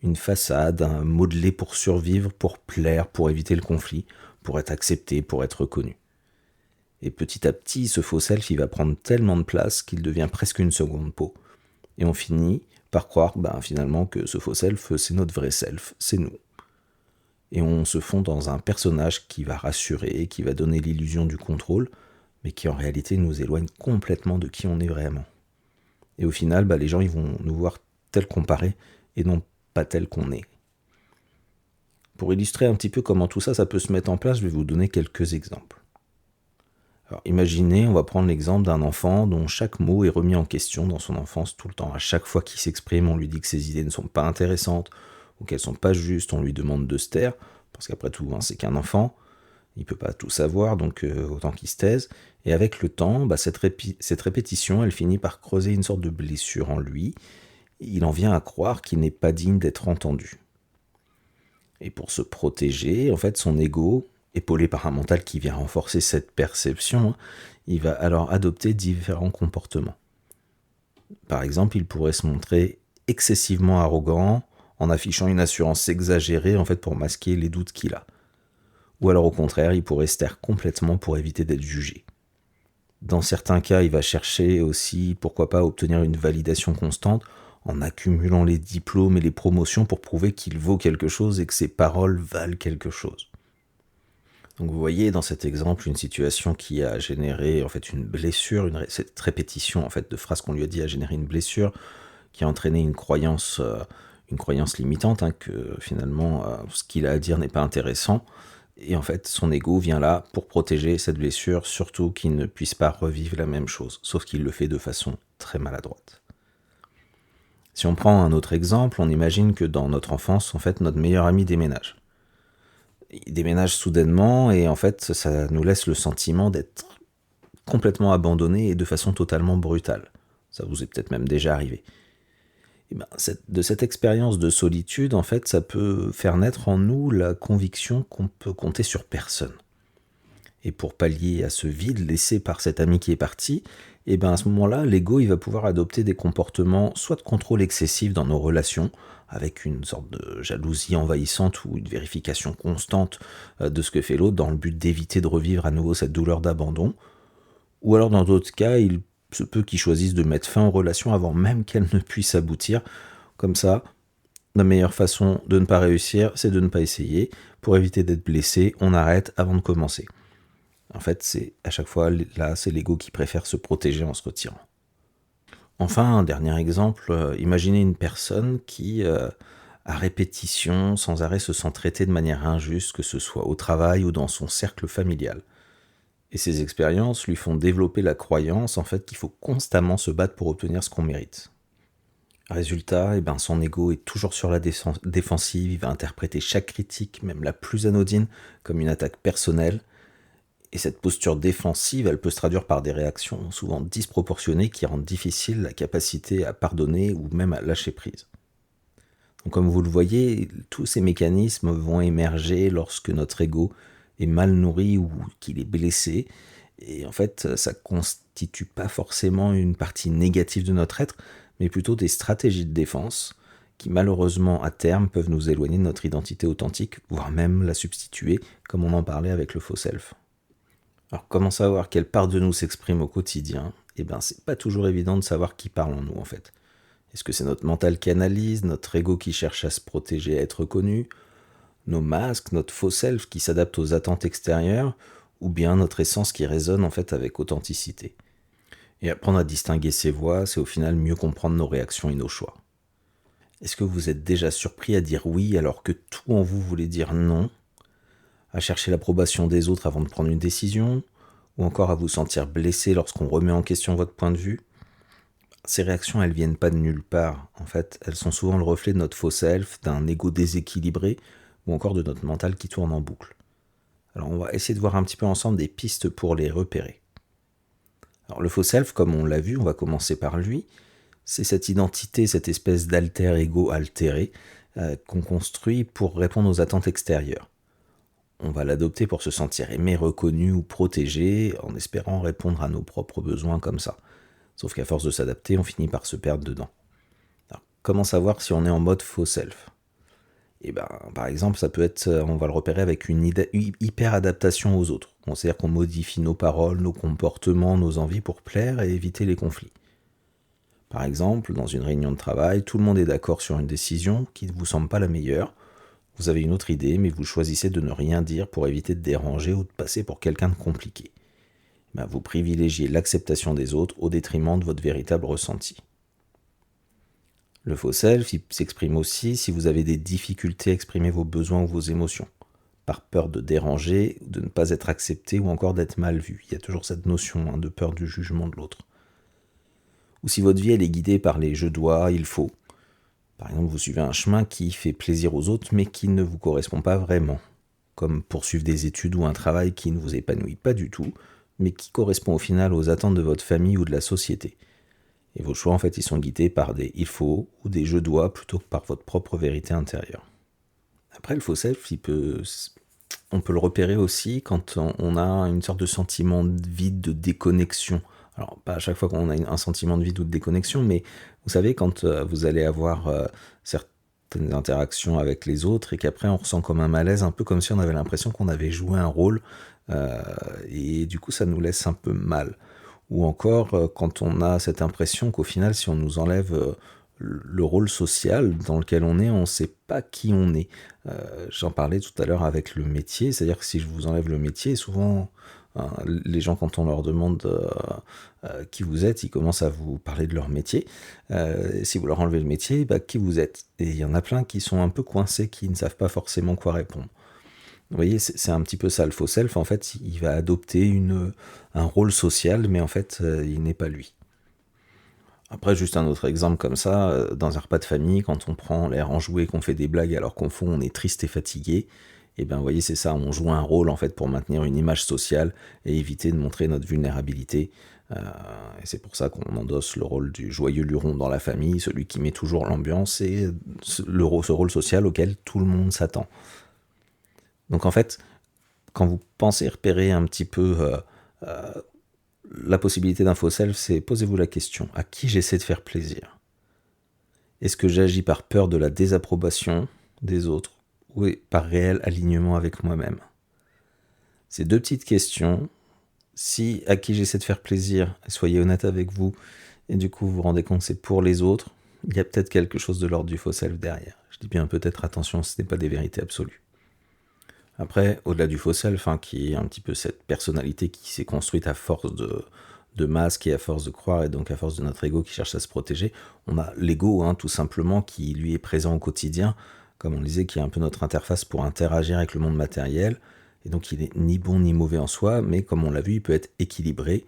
une façade, un modelé pour survivre, pour plaire, pour éviter le conflit, pour être accepté, pour être reconnu. Et petit à petit, ce faux self, il va prendre tellement de place qu'il devient presque une seconde peau. Et on finit par croire finalement que ce faux self, c'est notre vrai self, c'est nous. Et on se fond dans un personnage qui va rassurer, qui va donner l'illusion du contrôle, mais qui en réalité nous éloigne complètement de qui on est vraiment. Et au final, les gens ils vont nous voir tel qu'on paraît et non pas tel qu'on est. Pour illustrer un petit peu comment tout ça, ça peut se mettre en place, je vais vous donner quelques exemples. Alors imaginez, on va prendre l'exemple d'un enfant dont chaque mot est remis en question dans son enfance tout le temps. À chaque fois qu'il s'exprime, on lui dit que ses idées ne sont pas intéressantes ou qu'elles ne sont pas justes, on lui demande de se taire, parce qu'après tout, c'est qu'un enfant, il ne peut pas tout savoir, donc autant qu'il se taise. Et avec le temps, cette répétition, elle finit par creuser une sorte de blessure en lui. Il en vient à croire qu'il n'est pas digne d'être entendu. Et pour se protéger, en fait, son ego, épaulé par un mental qui vient renforcer cette perception, il va alors adopter différents comportements. Par exemple, il pourrait se montrer excessivement arrogant en affichant une assurance exagérée en fait pour masquer les doutes qu'il a. Ou alors au contraire, il pourrait se taire complètement pour éviter d'être jugé. Dans certains cas, il va chercher aussi, pourquoi pas, obtenir une validation constante en accumulant les diplômes et les promotions pour prouver qu'il vaut quelque chose et que ses paroles valent quelque chose. Donc vous voyez dans cet exemple une situation qui a généré en fait une blessure, cette répétition en fait de phrases qu'on lui a dit a généré une blessure qui a entraîné une croyance limitante, que finalement ce qu'il a à dire n'est pas intéressant. Et en fait, son ego vient là pour protéger cette blessure, surtout qu'il ne puisse pas revivre la même chose, sauf qu'il le fait de façon très maladroite. Si on prend un autre exemple, on imagine que dans notre enfance, en fait, notre meilleur ami déménage. Il déménage soudainement et en fait, ça nous laisse le sentiment d'être complètement abandonné et de façon totalement brutale. Ça vous est peut-être même déjà arrivé. De cette expérience de solitude, en fait, ça peut faire naître en nous la conviction qu'on peut compter sur personne. Et pour pallier à ce vide laissé par cet ami qui est parti, et bien à ce moment-là, l'ego il va pouvoir adopter des comportements soit de contrôle excessif dans nos relations, avec une sorte de jalousie envahissante ou une vérification constante de ce que fait l'autre dans le but d'éviter de revivre à nouveau cette douleur d'abandon, ou alors dans d'autres cas, il se peut qu'ils choisissent de mettre fin aux relations avant même qu'elles ne puissent aboutir. Comme ça, la meilleure façon de ne pas réussir, c'est de ne pas essayer. Pour éviter d'être blessé, on arrête avant de commencer. En fait, c'est à chaque fois, là, c'est l'ego qui préfère se protéger en se retirant. Enfin, un dernier exemple, imaginez une personne qui, à répétition, sans arrêt, se sent traitée de manière injuste, que ce soit au travail ou dans son cercle familial. Et ces expériences lui font développer la croyance, en fait, qu'il faut constamment se battre pour obtenir ce qu'on mérite. Résultat, son ego est toujours sur la défensive, il va interpréter chaque critique, même la plus anodine, comme une attaque personnelle. Et cette posture défensive, elle peut se traduire par des réactions souvent disproportionnées qui rendent difficile la capacité à pardonner ou même à lâcher prise. Donc, comme vous le voyez, tous ces mécanismes vont émerger lorsque notre ego est mal nourri ou qu'il est blessé. Et en fait, ça ne constitue pas forcément une partie négative de notre être, mais plutôt des stratégies de défense qui malheureusement à terme peuvent nous éloigner de notre identité authentique, voire même la substituer, comme on en parlait avec le faux self. Alors comment savoir quelle part de nous s'exprime au quotidien ? C'est pas toujours évident de savoir qui parle en nous en fait. Est-ce que c'est notre mental qui analyse, notre ego qui cherche à se protéger, à être reconnu, nos masques, notre faux self qui s'adapte aux attentes extérieures, ou bien notre essence qui résonne en fait avec authenticité ? Et apprendre à distinguer ces voix, c'est au final mieux comprendre nos réactions et nos choix. Est-ce que vous êtes déjà surpris à dire oui alors que tout en vous voulait dire non ? À chercher l'approbation des autres avant de prendre une décision ? Ou encore à vous sentir blessé lorsqu'on remet en question votre point de vue ? Ces réactions, elles viennent pas de nulle part. En fait, elles sont souvent le reflet de notre faux self, d'un ego déséquilibré, ou encore de notre mental qui tourne en boucle. Alors on va essayer de voir un petit peu ensemble des pistes pour les repérer. Alors le faux self, comme on l'a vu, on va commencer par lui. C'est cette identité, cette espèce d'alter ego altéré qu'on construit pour répondre aux attentes extérieures. On va l'adopter pour se sentir aimé, reconnu ou protégé, en espérant répondre à nos propres besoins comme ça. Sauf qu'à force de s'adapter, on finit par se perdre dedans. Alors, comment savoir si on est en mode faux self ? Par exemple, ça peut être, on va le repérer avec une hyper-adaptation aux autres. C'est-à-dire qu'on modifie nos paroles, nos comportements, nos envies pour plaire et éviter les conflits. Par exemple, dans une réunion de travail, tout le monde est d'accord sur une décision qui ne vous semble pas la meilleure. Vous avez une autre idée, mais vous choisissez de ne rien dire pour éviter de déranger ou de passer pour quelqu'un de compliqué. Vous privilégiez l'acceptation des autres au détriment de votre véritable ressenti. Le faux self, il s'exprime aussi si vous avez des difficultés à exprimer vos besoins ou vos émotions, par peur de déranger, de ne pas être accepté ou encore d'être mal vu. Il y a toujours cette notion de peur du jugement de l'autre. Ou si votre vie elle est guidée par les « je dois »,« il faut ». Par exemple, vous suivez un chemin qui fait plaisir aux autres mais qui ne vous correspond pas vraiment, comme poursuivre des études ou un travail qui ne vous épanouit pas du tout, mais qui correspond au final aux attentes de votre famille ou de la société. Et vos choix, en fait, ils sont guidés par des « il faut » ou des « je dois » plutôt que par votre propre vérité intérieure. Après, le faux self, on peut le repérer aussi quand on a une sorte de sentiment de vide, de déconnexion. Alors, pas à chaque fois qu'on a un sentiment de vide ou de déconnexion, mais vous savez, quand vous allez avoir certaines interactions avec les autres et qu'après on ressent comme un malaise, un peu comme si on avait l'impression qu'on avait joué un rôle et du coup ça nous laisse un peu mal. Ou encore quand on a cette impression qu'au final, si on nous enlève le rôle social dans lequel on est, on ne sait pas qui on est. J'en parlais tout à l'heure avec le métier, c'est-à-dire que si je vous enlève le métier, souvent les gens, quand on leur demande qui vous êtes, ils commencent à vous parler de leur métier. Si vous leur enlevez le métier, qui vous êtes ? Et il y en a plein qui sont un peu coincés, qui ne savent pas forcément quoi répondre. Vous voyez, c'est un petit peu ça le faux self. En fait, il va adopter un rôle social, mais en fait, il n'est pas lui. Après, juste un autre exemple comme ça, dans un repas de famille, quand on prend l'air enjoué, qu'on fait des blagues alors qu'au fond on est triste et fatigué, vous voyez, c'est ça, on joue un rôle en fait pour maintenir une image sociale et éviter de montrer notre vulnérabilité. Et c'est pour ça qu'on endosse le rôle du joyeux luron dans la famille, celui qui met toujours l'ambiance et ce rôle social auquel tout le monde s'attend. Donc en fait, quand vous pensez repérer un petit peu la possibilité d'un faux self, c'est posez-vous la question, à qui j'essaie de faire plaisir? Est-ce que j'agis par peur de la désapprobation des autres ou par réel alignement avec moi-même? Ces deux petites questions, si à qui j'essaie de faire plaisir, soyez honnête avec vous, et du coup vous vous rendez compte que c'est pour les autres, il y a peut-être quelque chose de l'ordre du faux self derrière. Je dis bien peut-être, attention, ce n'est pas des vérités absolues. Après, au-delà du faux self, qui est un petit peu cette personnalité qui s'est construite à force de masques et à force de croire, et donc à force de notre ego qui cherche à se protéger, on a l'ego, tout simplement, qui lui est présent au quotidien, comme on disait, qui est un peu notre interface pour interagir avec le monde matériel, et donc il n'est ni bon ni mauvais en soi, mais comme on l'a vu, il peut être équilibré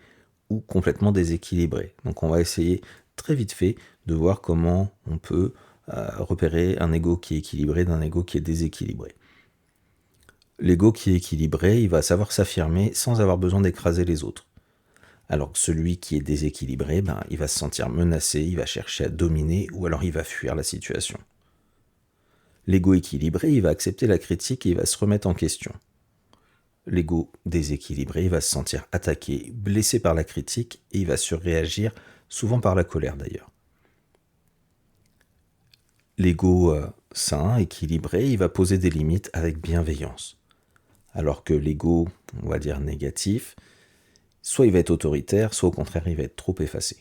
ou complètement déséquilibré. Donc on va essayer très vite fait de voir comment on peut repérer un ego qui est équilibré d'un ego qui est déséquilibré. L'ego qui est équilibré, il va savoir s'affirmer sans avoir besoin d'écraser les autres. Alors que celui qui est déséquilibré, il va se sentir menacé, il va chercher à dominer ou alors il va fuir la situation. L'ego équilibré, il va accepter la critique et il va se remettre en question. L'ego déséquilibré, il va se sentir attaqué, blessé par la critique et il va surréagir, souvent par la colère d'ailleurs. L'ego sain, équilibré, il va poser des limites avec bienveillance. Alors que l'ego, on va dire négatif, soit il va être autoritaire, soit au contraire il va être trop effacé.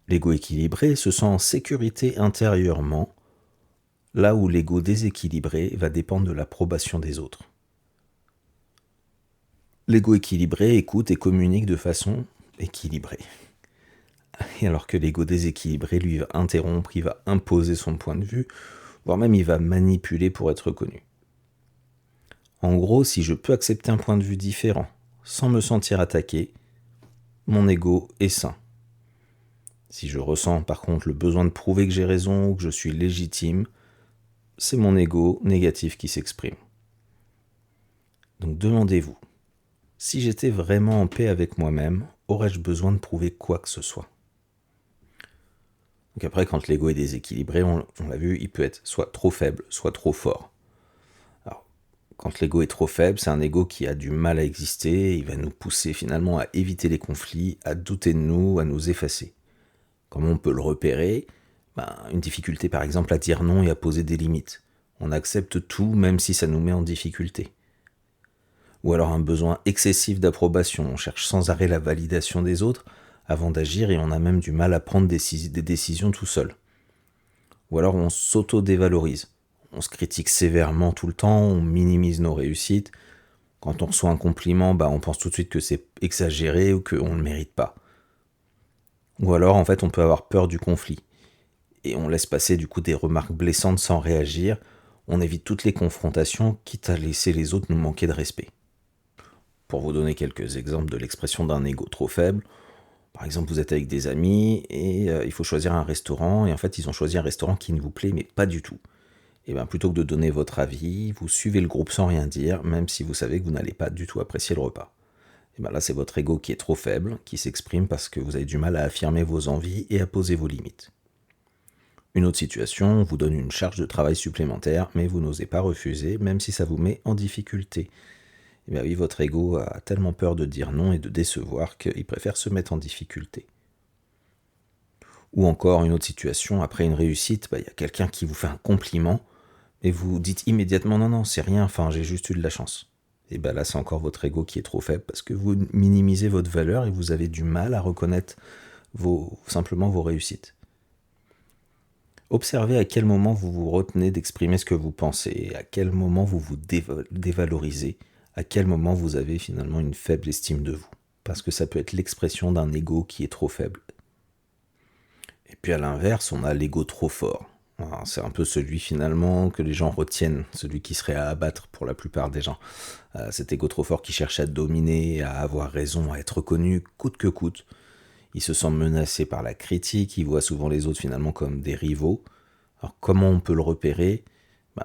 L'ego équilibré se sent en sécurité intérieurement, là où l'ego déséquilibré va dépendre de l'approbation des autres. L'ego équilibré écoute et communique de façon équilibrée. Et alors que l'ego déséquilibré, lui, va interrompre, il va imposer son point de vue, voire même il va manipuler pour être reconnu. En gros, si je peux accepter un point de vue différent, sans me sentir attaqué, mon ego est sain. Si je ressens par contre le besoin de prouver que j'ai raison ou que je suis légitime, c'est mon ego négatif qui s'exprime. Donc demandez-vous, si j'étais vraiment en paix avec moi-même, aurais-je besoin de prouver quoi que ce soit? Donc après, quand l'ego est déséquilibré, on l'a vu, il peut être soit trop faible, soit trop fort. Alors, quand l'ego est trop faible, c'est un ego qui a du mal à exister, il va nous pousser finalement à éviter les conflits, à douter de nous, à nous effacer. Comment on peut le repérer? Une difficulté par exemple à dire non et à poser des limites. On accepte tout même si ça nous met en difficulté. Ou alors un besoin excessif d'approbation, on cherche sans arrêt la validation des autres avant d'agir et on a même du mal à prendre des décisions tout seul. Ou alors on s'auto-dévalorise, on se critique sévèrement tout le temps, on minimise nos réussites. Quand on reçoit un compliment, on pense tout de suite que c'est exagéré ou qu'on ne le mérite pas. Ou alors en fait on peut avoir peur du conflit. Et on laisse passer du coup des remarques blessantes sans réagir, on évite toutes les confrontations, quitte à laisser les autres nous manquer de respect. Pour vous donner quelques exemples de l'expression d'un ego trop faible, par exemple vous êtes avec des amis et il faut choisir un restaurant, et en fait ils ont choisi un restaurant qui ne vous plaît mais pas du tout. Et plutôt que de donner votre avis, vous suivez le groupe sans rien dire, même si vous savez que vous n'allez pas du tout apprécier le repas. Et là c'est votre ego qui est trop faible, qui s'exprime parce que vous avez du mal à affirmer vos envies et à poser vos limites. Une autre situation vous donne une charge de travail supplémentaire, mais vous n'osez pas refuser, même si ça vous met en difficulté. Et oui, votre ego a tellement peur de dire non et de décevoir qu'il préfère se mettre en difficulté. Ou encore une autre situation, après une réussite, il y a quelqu'un qui vous fait un compliment, et vous dites immédiatement non, c'est rien, j'ai juste eu de la chance. Et là, c'est encore votre ego qui est trop faible, parce que vous minimisez votre valeur et vous avez du mal à reconnaître simplement vos réussites. Observez à quel moment vous vous retenez d'exprimer ce que vous pensez, à quel moment vous vous dévalorisez, à quel moment vous avez finalement une faible estime de vous. Parce que ça peut être l'expression d'un ego qui est trop faible. Et puis à l'inverse, on a l'ego trop fort. Alors, c'est un peu celui finalement que les gens retiennent, celui qui serait à abattre pour la plupart des gens. Cet ego trop fort qui cherche à dominer, à avoir raison, à être reconnu coûte que coûte. Il se sent menacé par la critique, il voit souvent les autres finalement comme des rivaux. Alors comment on peut le repérer?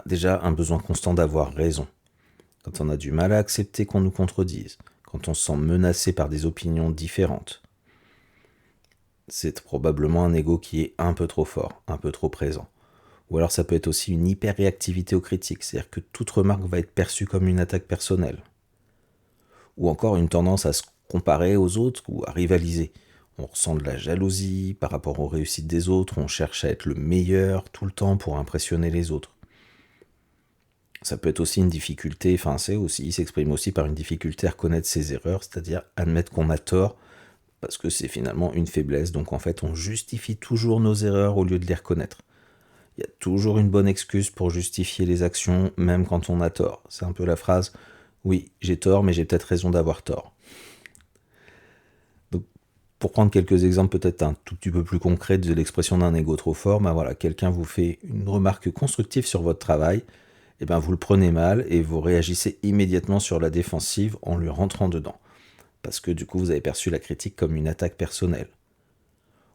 Déjà, un besoin constant d'avoir raison. Quand on a du mal à accepter qu'on nous contredise, quand on se sent menacé par des opinions différentes, c'est probablement un ego qui est un peu trop fort, un peu trop présent. Ou alors ça peut être aussi une hyper-réactivité aux critiques, c'est-à-dire que toute remarque va être perçue comme une attaque personnelle. Ou encore une tendance à se comparer aux autres ou à rivaliser. On ressent de la jalousie par rapport aux réussites des autres, on cherche à être le meilleur tout le temps pour impressionner les autres. Ça peut être aussi une difficulté, il s'exprime aussi par une difficulté à reconnaître ses erreurs, c'est-à-dire admettre qu'on a tort, parce que c'est finalement une faiblesse, donc en fait on justifie toujours nos erreurs au lieu de les reconnaître. Il y a toujours une bonne excuse pour justifier les actions, même quand on a tort. C'est un peu la phrase « oui, j'ai tort, mais j'ai peut-être raison d'avoir tort ». Donc, pour prendre quelques exemples peut-être un tout petit peu plus concrets de l'expression d'un ego trop fort, quelqu'un vous fait une remarque constructive sur votre travail, et vous le prenez mal et vous réagissez immédiatement sur la défensive en lui rentrant dedans. Parce que du coup, vous avez perçu la critique comme une attaque personnelle.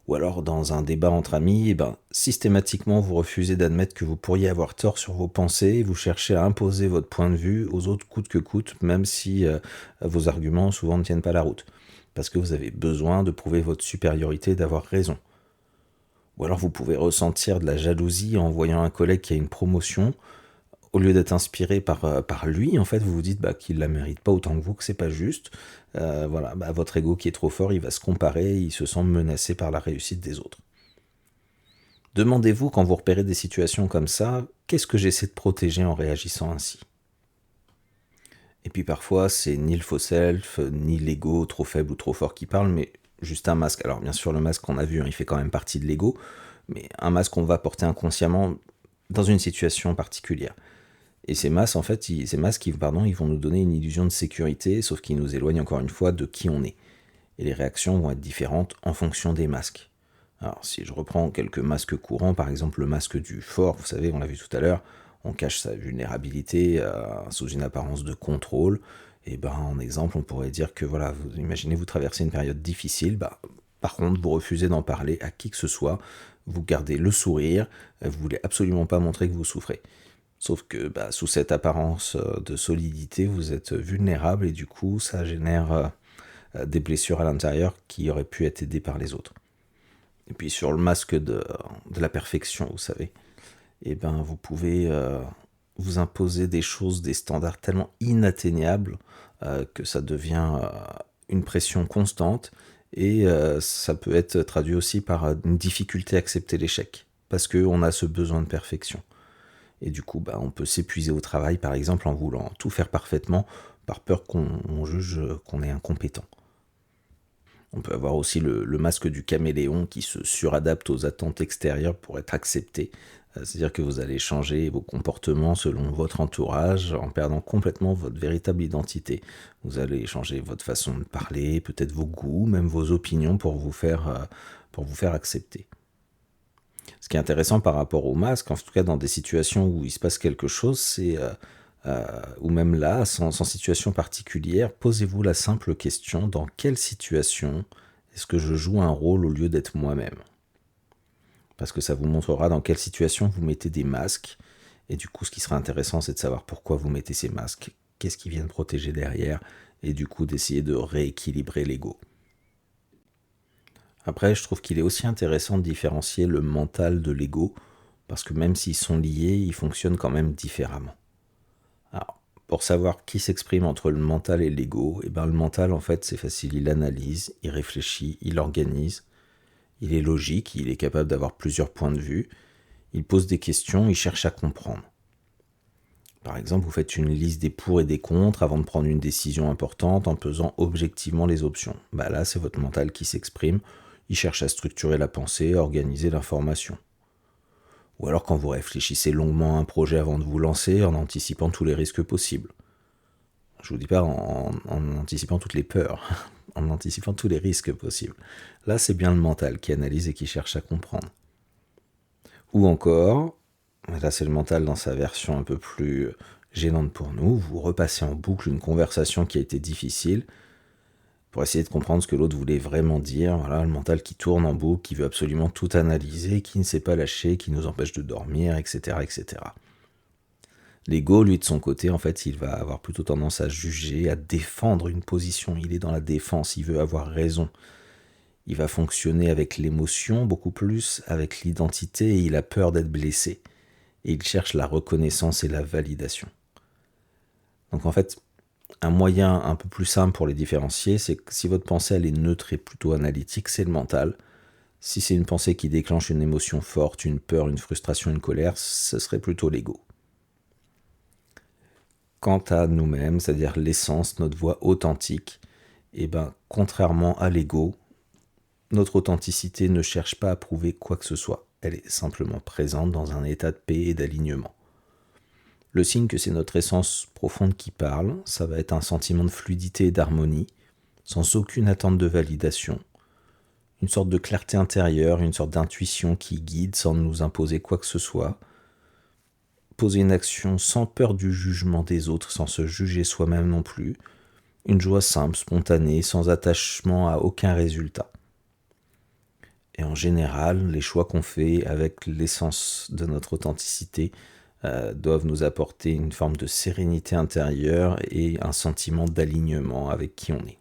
Ou alors, dans un débat entre amis, systématiquement, vous refusez d'admettre que vous pourriez avoir tort sur vos pensées, et vous cherchez à imposer votre point de vue aux autres coûte que coûte, même si vos arguments souvent ne tiennent pas la route. Parce que vous avez besoin de prouver votre supériorité et d'avoir raison. Ou alors, vous pouvez ressentir de la jalousie en voyant un collègue qui a une promotion. Au lieu d'être inspiré par lui, en fait, vous vous dites qu'il ne la mérite pas autant que vous, que c'est pas juste. Votre ego qui est trop fort, il va se comparer, il se sent menacé par la réussite des autres. Demandez-vous, quand vous repérez des situations comme ça, qu'est-ce que j'essaie de protéger en réagissant ainsi ? Et puis parfois, c'est ni le faux self, ni l'ego trop faible ou trop fort qui parle, mais juste un masque. Alors bien sûr, le masque qu'on a vu, il fait quand même partie de l'ego, mais un masque qu'on va porter inconsciemment dans une situation particulière. Et ces masques, ils vont nous donner une illusion de sécurité, sauf qu'ils nous éloignent encore une fois de qui on est. Et les réactions vont être différentes en fonction des masques. Alors, si je reprends quelques masques courants, par exemple le masque du fort, vous savez, on l'a vu tout à l'heure, on cache sa vulnérabilité sous une apparence de contrôle. Et en exemple, on pourrait dire que vous imaginez vous traversez une période difficile, par contre, vous refusez d'en parler à qui que ce soit, vous gardez le sourire, vous voulez absolument pas montrer que vous souffrez. Sauf que sous cette apparence de solidité, vous êtes vulnérable et du coup, ça génère des blessures à l'intérieur qui auraient pu être aidées par les autres. Et puis sur le masque de la perfection, vous savez, vous pouvez vous imposer des choses, des standards tellement inatteignables que ça devient une pression constante et ça peut être traduit aussi par une difficulté à accepter l'échec parce qu'on a ce besoin de perfection. Et du coup, on peut s'épuiser au travail, par exemple, en voulant tout faire parfaitement, par peur qu'on juge qu'on est incompétent. On peut avoir aussi le masque du caméléon qui se suradapte aux attentes extérieures pour être accepté. C'est-à-dire que vous allez changer vos comportements selon votre entourage en perdant complètement votre véritable identité. Vous allez changer votre façon de parler, peut-être vos goûts, même vos opinions pour vous faire accepter. Ce qui est intéressant par rapport au masque, en tout cas dans des situations où il se passe quelque chose, c'est, ou même là, sans situation particulière, posez-vous la simple question, dans quelle situation est-ce que je joue un rôle au lieu d'être moi-même ? Parce que ça vous montrera dans quelle situation vous mettez des masques, et du coup ce qui sera intéressant c'est de savoir pourquoi vous mettez ces masques, qu'est-ce qui vient de protéger derrière, et du coup d'essayer de rééquilibrer l'ego. Après, je trouve qu'il est aussi intéressant de différencier le mental de l'ego, parce que même s'ils sont liés, ils fonctionnent quand même différemment. Alors, pour savoir qui s'exprime entre le mental et l'ego, le mental, en fait, c'est facile, il analyse, il réfléchit, il organise, il est logique, il est capable d'avoir plusieurs points de vue, il pose des questions, il cherche à comprendre. Par exemple, vous faites une liste des pour et des contre avant de prendre une décision importante en pesant objectivement les options. Là, c'est votre mental qui s'exprime. Il cherche à structurer la pensée, à organiser l'information. Ou alors quand vous réfléchissez longuement à un projet avant de vous lancer, en anticipant tous les risques possibles. Je vous dis pas en anticipant toutes les peurs, en anticipant tous les risques possibles. Là, c'est bien le mental qui analyse et qui cherche à comprendre. Ou encore, là c'est le mental dans sa version un peu plus gênante pour nous, vous repassez en boucle une conversation qui a été difficile, pour essayer de comprendre ce que l'autre voulait vraiment dire. Voilà, le mental qui tourne en boucle, qui veut absolument tout analyser, qui ne sait pas lâcher, qui nous empêche de dormir, etc., etc. L'ego, lui, de son côté, en fait, il va avoir plutôt tendance à juger, à défendre une position. Il est dans la défense, il veut avoir raison. Il va fonctionner avec l'émotion, beaucoup plus avec l'identité, et il a peur d'être blessé. Et il cherche la reconnaissance et la validation. Donc en fait, Un moyen un peu plus simple pour les différencier, c'est que si votre pensée elle est neutre et plutôt analytique, c'est le mental. Si c'est une pensée qui déclenche une émotion forte, une peur, une frustration, une colère, ce serait plutôt l'ego. Quant à nous-mêmes, c'est-à-dire l'essence, notre voix authentique, contrairement à l'ego, notre authenticité ne cherche pas à prouver quoi que ce soit. Elle est simplement présente dans un état de paix et d'alignement. Le signe que c'est notre essence profonde qui parle, ça va être un sentiment de fluidité et d'harmonie, sans aucune attente de validation. Une sorte de clarté intérieure, une sorte d'intuition qui guide sans nous imposer quoi que ce soit. Poser une action sans peur du jugement des autres, sans se juger soi-même non plus. Une joie simple, spontanée, sans attachement à aucun résultat. Et en général, les choix qu'on fait avec l'essence de notre authenticité doivent nous apporter une forme de sérénité intérieure et un sentiment d'alignement avec qui on est.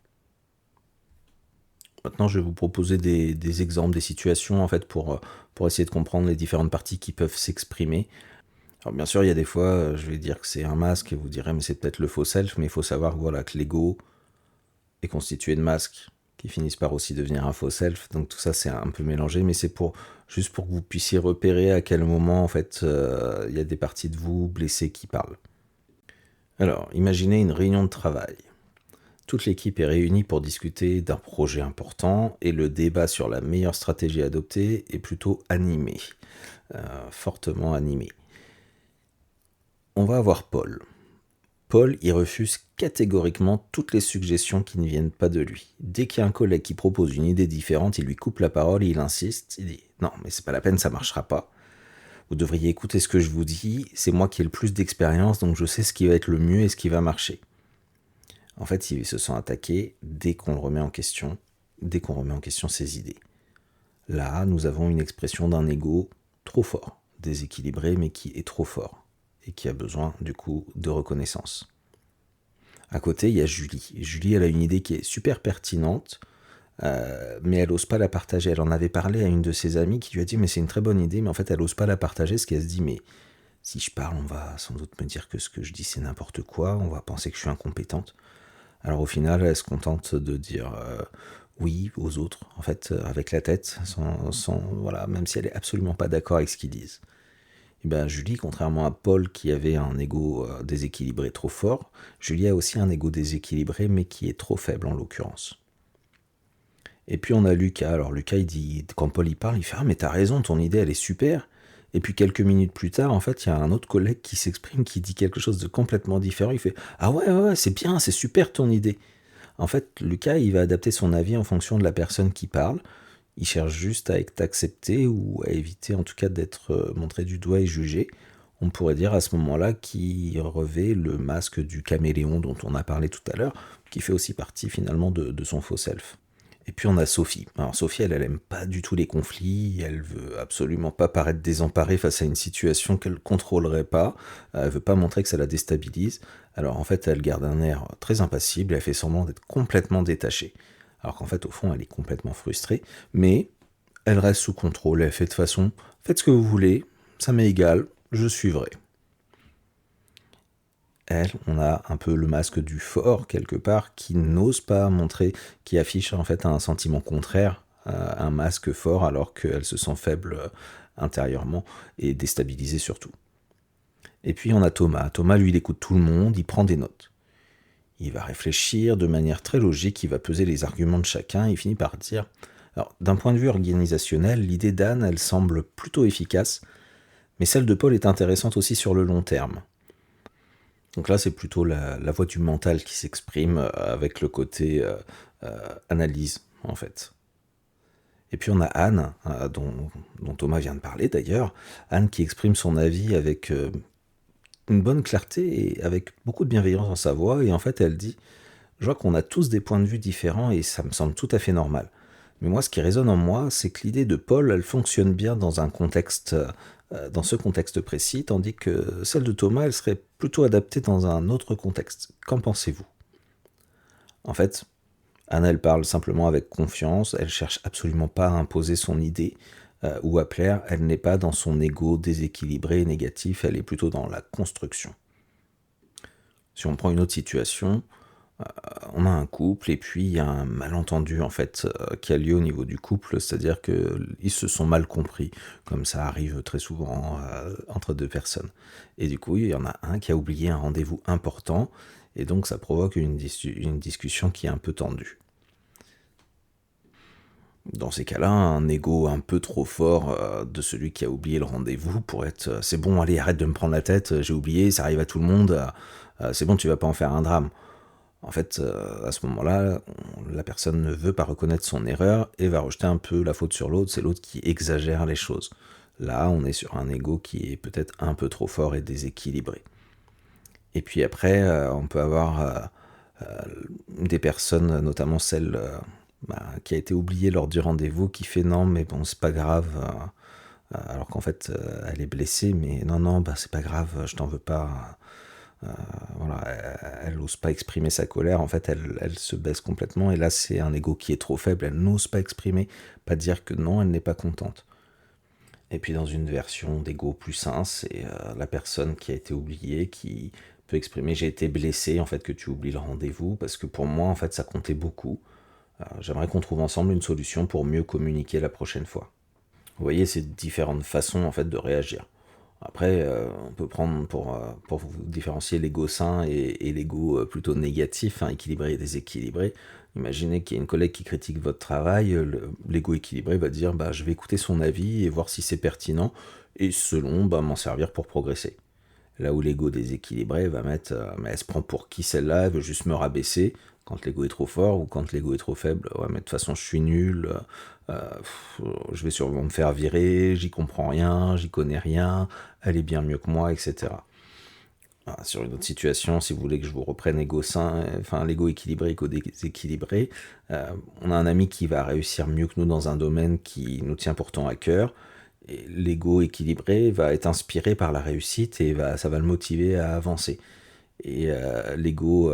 Maintenant, je vais vous proposer des exemples, des situations en fait pour essayer de comprendre les différentes parties qui peuvent s'exprimer. Alors bien sûr, il y a des fois, je vais dire que c'est un masque et vous direz mais c'est peut-être le faux self, mais il faut savoir que l'ego est constitué de masques qui finissent par aussi devenir un faux self. Donc tout ça c'est un peu mélangé, mais c'est juste pour que vous puissiez repérer à quel moment en fait il y a des parties de vous blessées qui parlent. Alors, imaginez une réunion de travail. Toute l'équipe est réunie pour discuter d'un projet important et le débat sur la meilleure stratégie adoptée est plutôt animé, fortement animé. On va avoir Paul. Paul, il refuse catégoriquement toutes les suggestions qui ne viennent pas de lui. Dès qu'il y a un collègue qui propose une idée différente, il lui coupe la parole et il insiste. Il dit « Non, mais c'est pas la peine, ça marchera pas. Vous devriez écouter ce que je vous dis, c'est moi qui ai le plus d'expérience, donc je sais ce qui va être le mieux et ce qui va marcher. » En fait, il se sent attaqué dès qu'on remet en question ses idées. Là, nous avons une expression d'un ego trop fort, déséquilibré, mais qui est trop fort, et qui a besoin, du coup, de reconnaissance. À côté, il y a Julie. Julie, elle a une idée qui est super pertinente, mais elle n'ose pas la partager. Elle en avait parlé à une de ses amies qui lui a dit « mais c'est une très bonne idée », mais en fait, elle n'ose pas la partager, parce qu'elle se dit « mais si je parle, on va sans doute me dire que ce que je dis, c'est n'importe quoi, on va penser que je suis incompétente ». Alors au final, elle se contente de dire oui aux autres, en fait, avec la tête, voilà, même si elle est absolument pas d'accord avec ce qu'ils disent. Et bien Julie, contrairement à Paul qui avait un ego déséquilibré trop fort, Julie a aussi un ego déséquilibré mais qui est trop faible en l'occurrence. Et puis on a Lucas. Alors Lucas, il dit, quand Paul y parle, il fait « Ah mais t'as raison, ton idée elle est super ». Et puis quelques minutes plus tard, en fait, il y a un autre collègue qui s'exprime, qui dit quelque chose de complètement différent. Il fait « Ah ouais, c'est bien, c'est super ton idée ». En fait, Lucas, il va adapter son avis en fonction de la personne qui parle. Il cherche juste à être accepté ou à éviter en tout cas d'être montré du doigt et jugé. On pourrait dire à ce moment-là qu'il revêt le masque du caméléon dont on a parlé tout à l'heure, qui fait aussi partie finalement de son faux self. Et puis on a Sophie. Alors Sophie, elle aime pas du tout les conflits, elle veut absolument pas paraître désemparée face à une situation qu'elle contrôlerait pas, elle veut pas montrer que ça la déstabilise. Alors en fait, elle garde un air très impassible, elle fait semblant d'être complètement détachée. Alors qu'en fait, au fond, elle est complètement frustrée, mais elle reste sous contrôle, elle fait de façon, faites ce que vous voulez, ça m'est égal, je suivrai. Elle, on a un peu le masque du fort quelque part qui n'ose pas montrer, qui affiche en fait un sentiment contraire, un masque fort alors qu'elle se sent faible intérieurement et déstabilisée surtout. Et puis on a Thomas. Thomas, lui, il écoute tout le monde, il prend des notes. Il va réfléchir de manière très logique, il va peser les arguments de chacun, il finit par dire alors, d'un point de vue organisationnel, l'idée d'Anne, elle semble plutôt efficace, mais celle de Paul est intéressante aussi sur le long terme. Donc là, c'est plutôt la voix du mental qui s'exprime avec le côté analyse, en fait. Et puis on a Anne, dont Thomas vient de parler d'ailleurs, Anne qui exprime son avis avec une bonne clarté et avec beaucoup de bienveillance dans sa voix, et en fait elle dit « Je vois qu'on a tous des points de vue différents et ça me semble tout à fait normal. Mais moi, ce qui résonne en moi, c'est que l'idée de Paul, elle fonctionne bien dans dans ce contexte précis, tandis que celle de Thomas, elle serait plutôt adaptée dans un autre contexte. Qu'en pensez-vous » En fait, Anne, elle parle simplement avec confiance, elle cherche absolument pas à imposer son idée ou à plaire, elle n'est pas dans son ego déséquilibré et négatif, elle est plutôt dans la construction. Si on prend une autre situation, On a un couple et puis il y a un malentendu en fait qui a lieu au niveau du couple, c'est-à-dire qu'ils se sont mal compris, comme ça arrive très souvent entre deux personnes. Et du coup, il y en a un qui a oublié un rendez-vous important et donc ça provoque une discussion qui est un peu tendue. Dans ces cas-là, un ego un peu trop fort de celui qui a oublié le rendez-vous pour être c'est bon, allez, arrête de me prendre la tête, j'ai oublié, ça arrive à tout le monde, c'est bon, tu vas pas en faire un drame. En fait, à ce moment-là, la personne ne veut pas reconnaître son erreur et va rejeter un peu la faute sur l'autre. C'est l'autre qui exagère les choses. Là, on est sur un ego qui est peut-être un peu trop fort et déséquilibré. Et puis après, on peut avoir des personnes, notamment celle qui a été oubliée lors du rendez-vous, qui fait non, mais bon, c'est pas grave. Alors qu'en fait, elle est blessée, mais non, non, bah, c'est pas grave, je t'en veux pas. Voilà, elle n'ose pas exprimer sa colère, en fait elle se baisse complètement et là c'est un ego qui est trop faible, elle n'ose pas exprimer, pas dire que non, elle n'est pas contente. Et puis dans une version d'ego plus sain, c'est la personne qui a été oubliée qui peut exprimer j'ai été blessé en fait que tu oublies le rendez-vous parce que pour moi en fait ça comptait beaucoup. J'aimerais qu'on trouve ensemble une solution pour mieux communiquer la prochaine fois. Vous voyez ces différentes façons en fait de réagir. Après, on peut prendre pour vous différencier l'ego sain et l'ego plutôt négatif, hein, équilibré et déséquilibré. Imaginez qu'il y a une collègue qui critique votre travail, l'ego équilibré va dire bah, je vais écouter son avis et voir si c'est pertinent, et selon, bah, m'en servir pour progresser. Là où l'ego déséquilibré va mettre mais elle se prend pour qui celle-là, elle veut juste me rabaisser quand l'ego est trop fort ou quand l'ego est trop faible. Ouais, mais de toute façon, je suis nul, je vais sûrement me faire virer, j'y comprends rien, j'y connais rien, elle est bien mieux que moi, etc. Ah, sur une autre situation, si vous voulez que je vous reprenne ego sain, enfin l'ego équilibré, ego déséquilibré, on a un ami qui va réussir mieux que nous dans un domaine qui nous tient pourtant à cœur. Et l'ego équilibré va être inspiré par la réussite et ça va le motiver à avancer. Et l'ego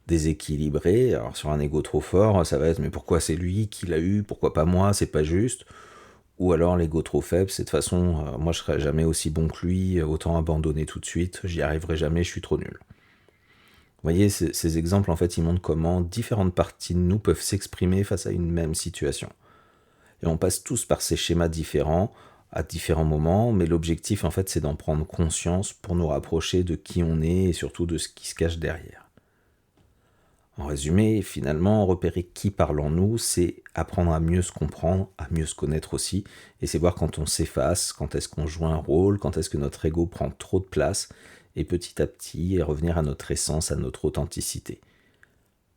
déséquilibré, alors sur un ego trop fort, ça va être mais pourquoi c'est lui qui l'a eu, pourquoi pas moi, c'est pas juste. Ou alors l'ego trop faible, c'est de toute façon, moi je serai jamais aussi bon que lui, autant abandonner tout de suite, j'y arriverai jamais, je suis trop nul. Vous voyez, ces exemples en fait ils montrent comment différentes parties de nous peuvent s'exprimer face à une même situation. Et on passe tous par ces schémas différents à différents moments, mais l'objectif en fait c'est d'en prendre conscience pour nous rapprocher de qui on est et surtout de ce qui se cache derrière. En résumé, finalement, repérer qui parle en nous, c'est apprendre à mieux se comprendre, à mieux se connaître aussi, et c'est voir quand on s'efface, quand est-ce qu'on joue un rôle, quand est-ce que notre ego prend trop de place, et petit à petit revenir à notre essence, à notre authenticité.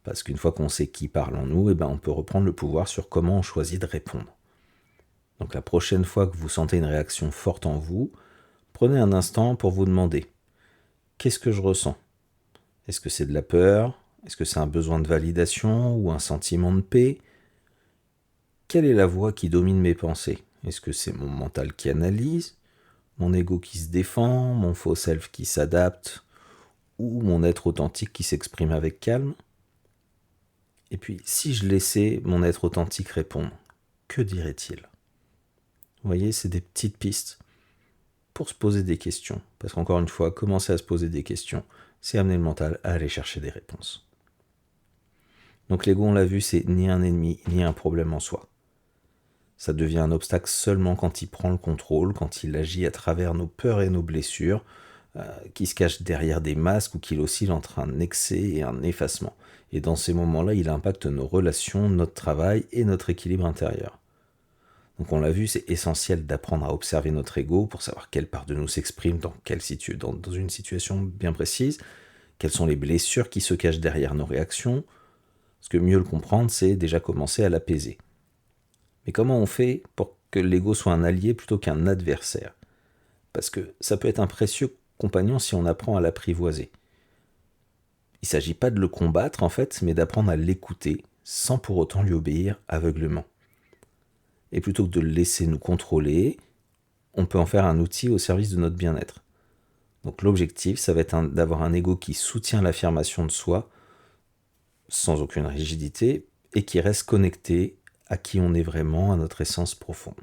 Parce qu'une fois qu'on sait qui parle en nous, on peut reprendre le pouvoir sur comment on choisit de répondre. Donc la prochaine fois que vous sentez une réaction forte en vous, prenez un instant pour vous demander qu'est-ce que je ressens? Est-ce que c'est de la peur? Est-ce que c'est un besoin de validation ou un sentiment de paix? Quelle est la voix qui domine mes pensées? Est-ce que c'est mon mental qui analyse, mon ego qui se défend, mon faux self qui s'adapte, ou mon être authentique qui s'exprime avec calme? Et puis, si je laissais mon être authentique répondre, que dirait-il? Vous voyez, c'est des petites pistes pour se poser des questions. Parce qu'encore une fois, commencer à se poser des questions, c'est amener le mental à aller chercher des réponses. Donc l'ego, on l'a vu, c'est ni un ennemi, ni un problème en soi. Ça devient un obstacle seulement quand il prend le contrôle, quand il agit à travers nos peurs et nos blessures, qui se cache derrière des masques ou qu'il oscille entre un excès et un effacement. Et dans ces moments-là, il impacte nos relations, notre travail et notre équilibre intérieur. Donc on l'a vu, c'est essentiel d'apprendre à observer notre ego pour savoir quelle part de nous s'exprime dans une situation bien précise, quelles sont les blessures qui se cachent derrière nos réactions. Parce que mieux le comprendre, c'est déjà commencer à l'apaiser. Mais comment on fait pour que l'ego soit un allié plutôt qu'un adversaire? Parce que ça peut être un précieux compagnon si on apprend à l'apprivoiser. Il ne s'agit pas de le combattre en fait, mais d'apprendre à l'écouter sans pour autant lui obéir aveuglément. Et plutôt que de le laisser nous contrôler, on peut en faire un outil au service de notre bien-être. Donc l'objectif, ça va être d'avoir un ego qui soutient l'affirmation de soi sans aucune rigidité et qui reste connecté à qui on est vraiment, à notre essence profonde.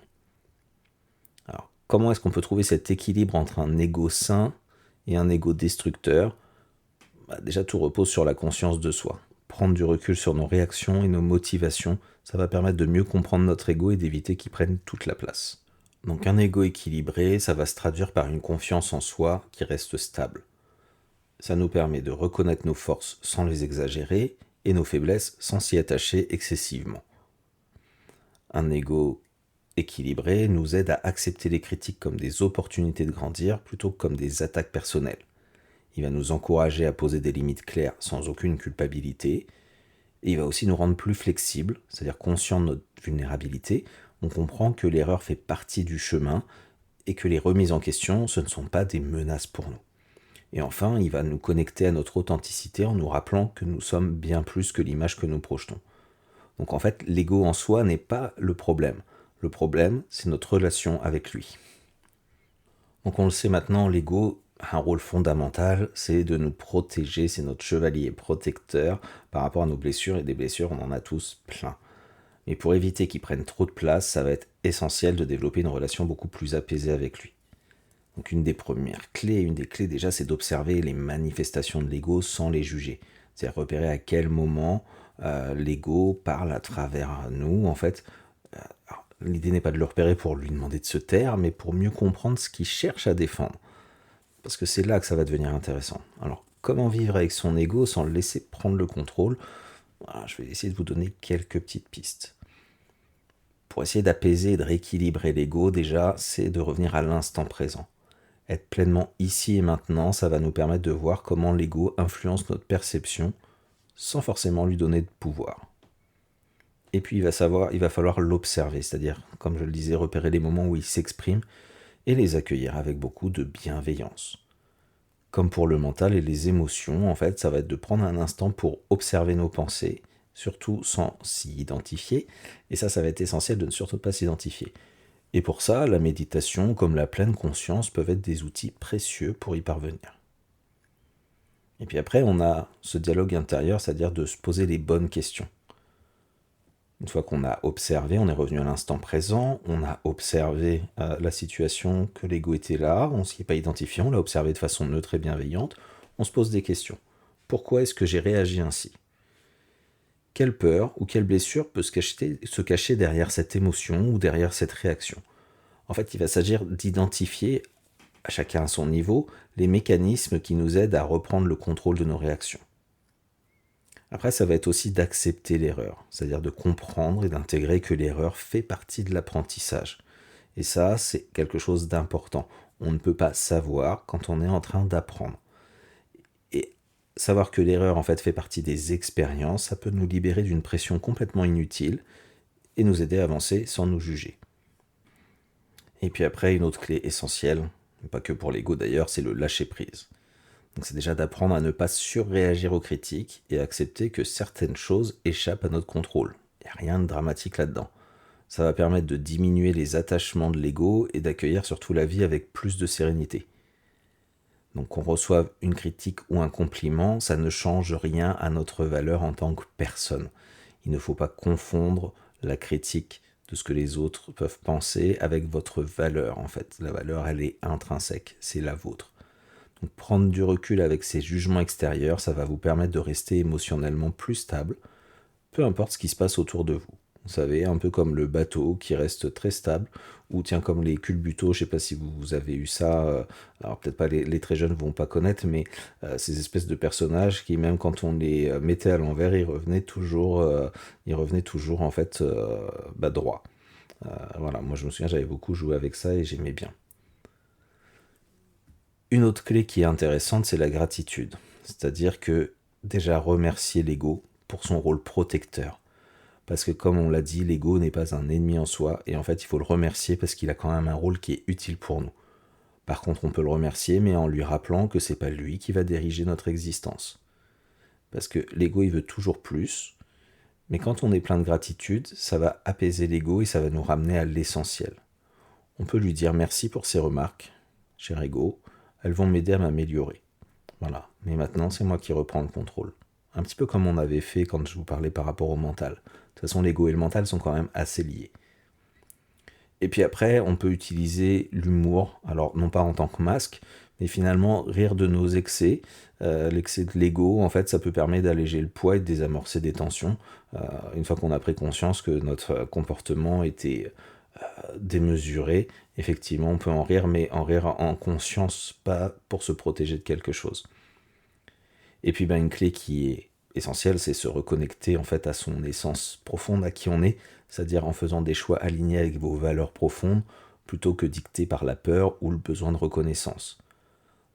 Alors, comment est-ce qu'on peut trouver cet équilibre entre un ego sain et un ego destructeur? Déjà, tout repose sur la conscience de soi. prendre du recul sur nos réactions et nos motivations. Ça va permettre de mieux comprendre notre ego et d'éviter qu'il prenne toute la place. Donc un ego équilibré, ça va se traduire par une confiance en soi qui reste stable. Ça nous permet de reconnaître nos forces sans les exagérer et nos faiblesses sans s'y attacher excessivement. Un ego équilibré nous aide à accepter les critiques comme des opportunités de grandir plutôt que comme des attaques personnelles. Il va nous encourager à poser des limites claires sans aucune culpabilité. Et il va aussi nous rendre plus flexibles, c'est-à-dire conscients de notre vulnérabilité. On comprend que l'erreur fait partie du chemin et que les remises en question, ce ne sont pas des menaces pour nous. Et enfin, il va nous connecter à notre authenticité en nous rappelant que nous sommes bien plus que l'image que nous projetons. Donc en fait, l'ego en soi n'est pas le problème. Le problème, c'est notre relation avec lui. Donc on le sait maintenant, l'ego a un rôle fondamental, c'est de nous protéger, c'est notre chevalier protecteur par rapport à nos blessures, et des blessures, on en a tous plein. Mais pour éviter qu'ils prennent trop de place, ça va être essentiel de développer une relation beaucoup plus apaisée avec lui. Donc une des premières clés, une des clés déjà, c'est d'observer les manifestations de l'ego sans les juger. C'est-à-dire repérer à quel moment l'ego parle à travers nous, en fait. Alors, l'idée n'est pas de le repérer pour lui demander de se taire, mais pour mieux comprendre ce qu'il cherche à défendre. Parce que c'est là que ça va devenir intéressant. Alors, comment vivre avec son ego sans le laisser prendre le contrôle ? Voilà, je vais essayer de vous donner quelques petites pistes. Pour essayer d'apaiser et de rééquilibrer l'ego, déjà, c'est de revenir à l'instant présent. Être pleinement ici et maintenant, ça va nous permettre de voir comment l'ego influence notre perception sans forcément lui donner de pouvoir. Et puis il va falloir l'observer, c'est-à-dire, comme je le disais, repérer les moments où il s'exprime et les accueillir avec beaucoup de bienveillance. Comme pour le mental et les émotions, en fait, ça va être de prendre un instant pour observer nos pensées, surtout sans s'y identifier, et ça va être essentiel de ne surtout pas s'identifier. Et pour ça, la méditation comme la pleine conscience peuvent être des outils précieux pour y parvenir. Et puis après, on a ce dialogue intérieur, c'est-à-dire de se poser les bonnes questions. Une fois qu'on a observé, on est revenu à l'instant présent, on a observé la situation que l'ego était là, on ne s'y est pas identifié, on l'a observé de façon neutre et bienveillante, on se pose des questions. Pourquoi est-ce que j'ai réagi ainsi ? Quelle peur ou quelle blessure peut se cacher derrière cette émotion ou derrière cette réaction ? En fait, il va s'agir d'identifier, à chacun à son niveau, les mécanismes qui nous aident à reprendre le contrôle de nos réactions. Après, ça va être aussi d'accepter l'erreur, c'est-à-dire de comprendre et d'intégrer que l'erreur fait partie de l'apprentissage. Et ça, c'est quelque chose d'important. On ne peut pas savoir quand on est en train d'apprendre. Et savoir que l'erreur, en fait, fait partie des expériences, ça peut nous libérer d'une pression complètement inutile et nous aider à avancer sans nous juger. Et puis après, une autre clé essentielle, pas que pour l'ego d'ailleurs, c'est le lâcher-prise. Donc c'est déjà d'apprendre à ne pas surréagir aux critiques et à accepter que certaines choses échappent à notre contrôle. Il n'y a rien de dramatique là-dedans. Ça va permettre de diminuer les attachements de l'ego et d'accueillir surtout la vie avec plus de sérénité. Donc qu'on reçoive une critique ou un compliment, ça ne change rien à notre valeur en tant que personne. Il ne faut pas confondre la critique de ce que les autres peuvent penser avec votre valeur. En fait, la valeur, elle est intrinsèque, c'est la vôtre. Donc prendre du recul avec ces jugements extérieurs, ça va vous permettre de rester émotionnellement plus stable, peu importe ce qui se passe autour de vous. Vous savez, un peu comme le bateau qui reste très stable, ou tiens, comme les culbutos, je ne sais pas si vous avez eu ça, alors peut-être pas les très jeunes ne vont pas connaître, mais ces espèces de personnages qui, même quand on les mettait à l'envers, ils revenaient toujours en fait droit. Voilà, moi je me souviens, j'avais beaucoup joué avec ça et j'aimais bien. Une autre clé qui est intéressante, c'est la gratitude. C'est-à-dire que déjà remercier l'ego pour son rôle protecteur. Parce que comme on l'a dit, l'ego n'est pas un ennemi en soi, et en fait il faut le remercier parce qu'il a quand même un rôle qui est utile pour nous. Par contre, on peut le remercier, mais en lui rappelant que c'est pas lui qui va diriger notre existence. Parce que l'ego, il veut toujours plus, mais quand on est plein de gratitude, ça va apaiser l'ego et ça va nous ramener à l'essentiel. On peut lui dire merci pour ses remarques, cher ego, elles vont m'aider à m'améliorer. Voilà, mais maintenant c'est moi qui reprends le contrôle. Un petit peu comme on avait fait quand je vous parlais par rapport au mental. De toute façon, l'ego et le mental sont quand même assez liés. Et puis après, on peut utiliser l'humour, alors non pas en tant que masque, Et finalement, rire de nos excès, l'excès de l'ego, en fait, ça peut permettre d'alléger le poids et de désamorcer des tensions. Une fois qu'on a pris conscience que notre comportement était démesuré, effectivement, on peut en rire, mais en rire en conscience, pas pour se protéger de quelque chose. Et puis, une clé qui est essentielle, c'est se reconnecter en fait à son essence profonde, à qui on est, c'est-à-dire en faisant des choix alignés avec vos valeurs profondes, plutôt que dictés par la peur ou le besoin de reconnaissance.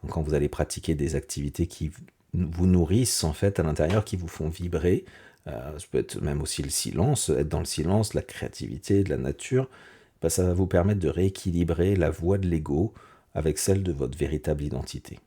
Donc, quand vous allez pratiquer des activités qui vous nourrissent en fait à l'intérieur, qui vous font vibrer, ça peut être même aussi le silence, être dans le silence, la créativité, de la nature, ça va vous permettre de rééquilibrer la voix de l'ego avec celle de votre véritable identité.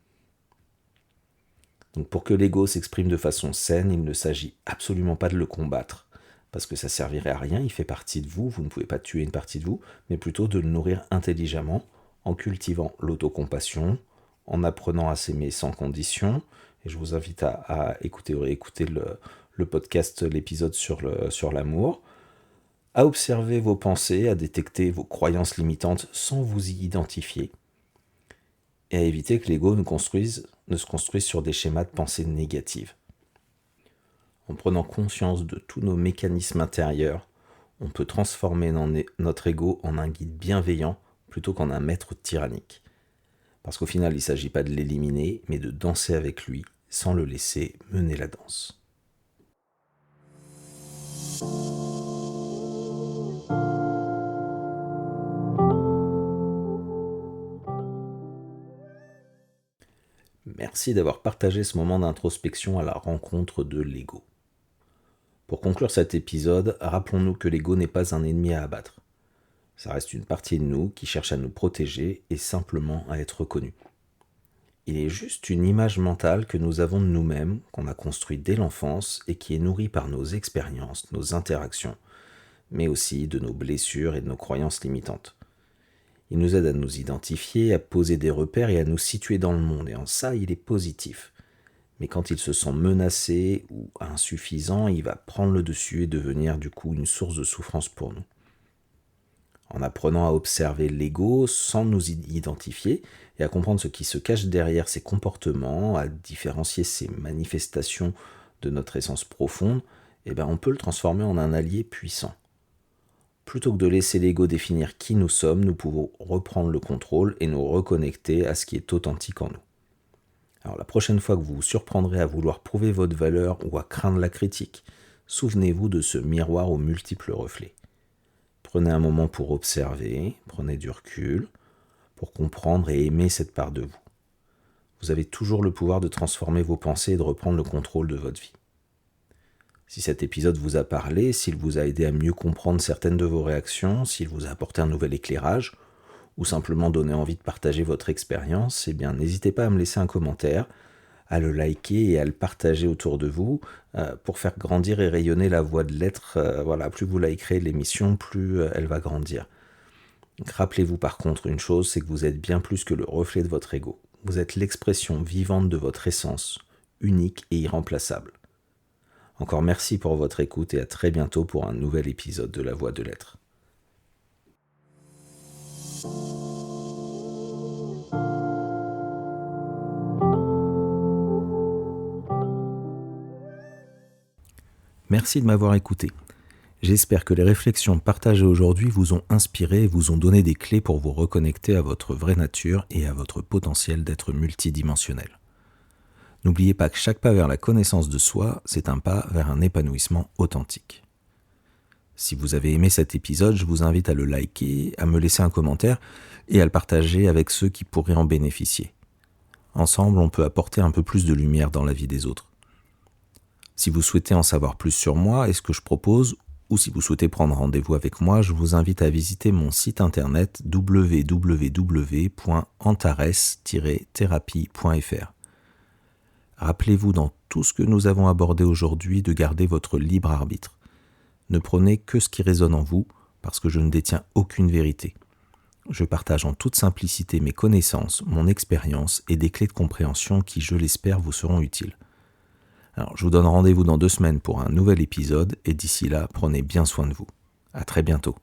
Donc pour que l'ego s'exprime de façon saine, il ne s'agit absolument pas de le combattre, parce que ça servirait à rien, il fait partie de vous, vous ne pouvez pas tuer une partie de vous, mais plutôt de le nourrir intelligemment, en cultivant l'autocompassion, en apprenant à s'aimer sans condition, et je vous invite à écouter ou réécouter le podcast, l'épisode sur l'amour, à observer vos pensées, à détecter vos croyances limitantes sans vous y identifier, et à éviter que l'ego ne se construise sur des schémas de pensée négatives. En prenant conscience de tous nos mécanismes intérieurs, on peut transformer notre ego en un guide bienveillant plutôt qu'en un maître tyrannique. Parce qu'au final, il ne s'agit pas de l'éliminer, mais de danser avec lui sans le laisser mener la danse. Merci d'avoir partagé ce moment d'introspection à la rencontre de l'ego. Pour conclure cet épisode, rappelons-nous que l'ego n'est pas un ennemi à abattre. Ça reste une partie de nous qui cherche à nous protéger et simplement à être reconnue. Il est juste une image mentale que nous avons de nous-mêmes, qu'on a construite dès l'enfance et qui est nourrie par nos expériences, nos interactions, mais aussi de nos blessures et de nos croyances limitantes. Il nous aide à nous identifier, à poser des repères et à nous situer dans le monde, et en ça, il est positif. Mais quand il se sent menacé ou insuffisant, il va prendre le dessus et devenir du coup une source de souffrance pour nous. En apprenant à observer l'ego sans nous y identifier et à comprendre ce qui se cache derrière ses comportements, à différencier ses manifestations de notre essence profonde, on peut le transformer en un allié puissant. Plutôt que de laisser l'ego définir qui nous sommes, nous pouvons reprendre le contrôle et nous reconnecter à ce qui est authentique en nous. Alors la prochaine fois que vous vous surprendrez à vouloir prouver votre valeur ou à craindre la critique, souvenez-vous de ce miroir aux multiples reflets. Prenez un moment pour observer, prenez du recul, pour comprendre et aimer cette part de vous. Vous avez toujours le pouvoir de transformer vos pensées et de reprendre le contrôle de votre vie. Si cet épisode vous a parlé, s'il vous a aidé à mieux comprendre certaines de vos réactions, s'il vous a apporté un nouvel éclairage, ou simplement donné envie de partager votre expérience, n'hésitez pas à me laisser un commentaire, à le liker et à le partager autour de vous pour faire grandir et rayonner la voix de l'être. Plus vous likerez l'émission, plus elle va grandir. Donc, rappelez-vous par contre une chose, c'est que vous êtes bien plus que le reflet de votre ego. Vous êtes l'expression vivante de votre essence, unique et irremplaçable. Encore merci pour votre écoute et à très bientôt pour un nouvel épisode de La Voix de l'Être. Merci de m'avoir écouté. J'espère que les réflexions partagées aujourd'hui vous ont inspiré et vous ont donné des clés pour vous reconnecter à votre vraie nature et à votre potentiel d'être multidimensionnel. N'oubliez pas que chaque pas vers la connaissance de soi, c'est un pas vers un épanouissement authentique. Si vous avez aimé cet épisode, je vous invite à le liker, à me laisser un commentaire et à le partager avec ceux qui pourraient en bénéficier. Ensemble, on peut apporter un peu plus de lumière dans la vie des autres. Si vous souhaitez en savoir plus sur moi et ce que je propose, ou si vous souhaitez prendre rendez-vous avec moi, je vous invite à visiter mon site internet www.antares-thérapie.fr. Rappelez-vous dans tout ce que nous avons abordé aujourd'hui de garder votre libre arbitre. Ne prenez que ce qui résonne en vous, parce que je ne détiens aucune vérité. Je partage en toute simplicité mes connaissances, mon expérience et des clés de compréhension qui, je l'espère, vous seront utiles. Alors, je vous donne rendez-vous dans 2 semaines pour un nouvel épisode et d'ici là, prenez bien soin de vous. À très bientôt.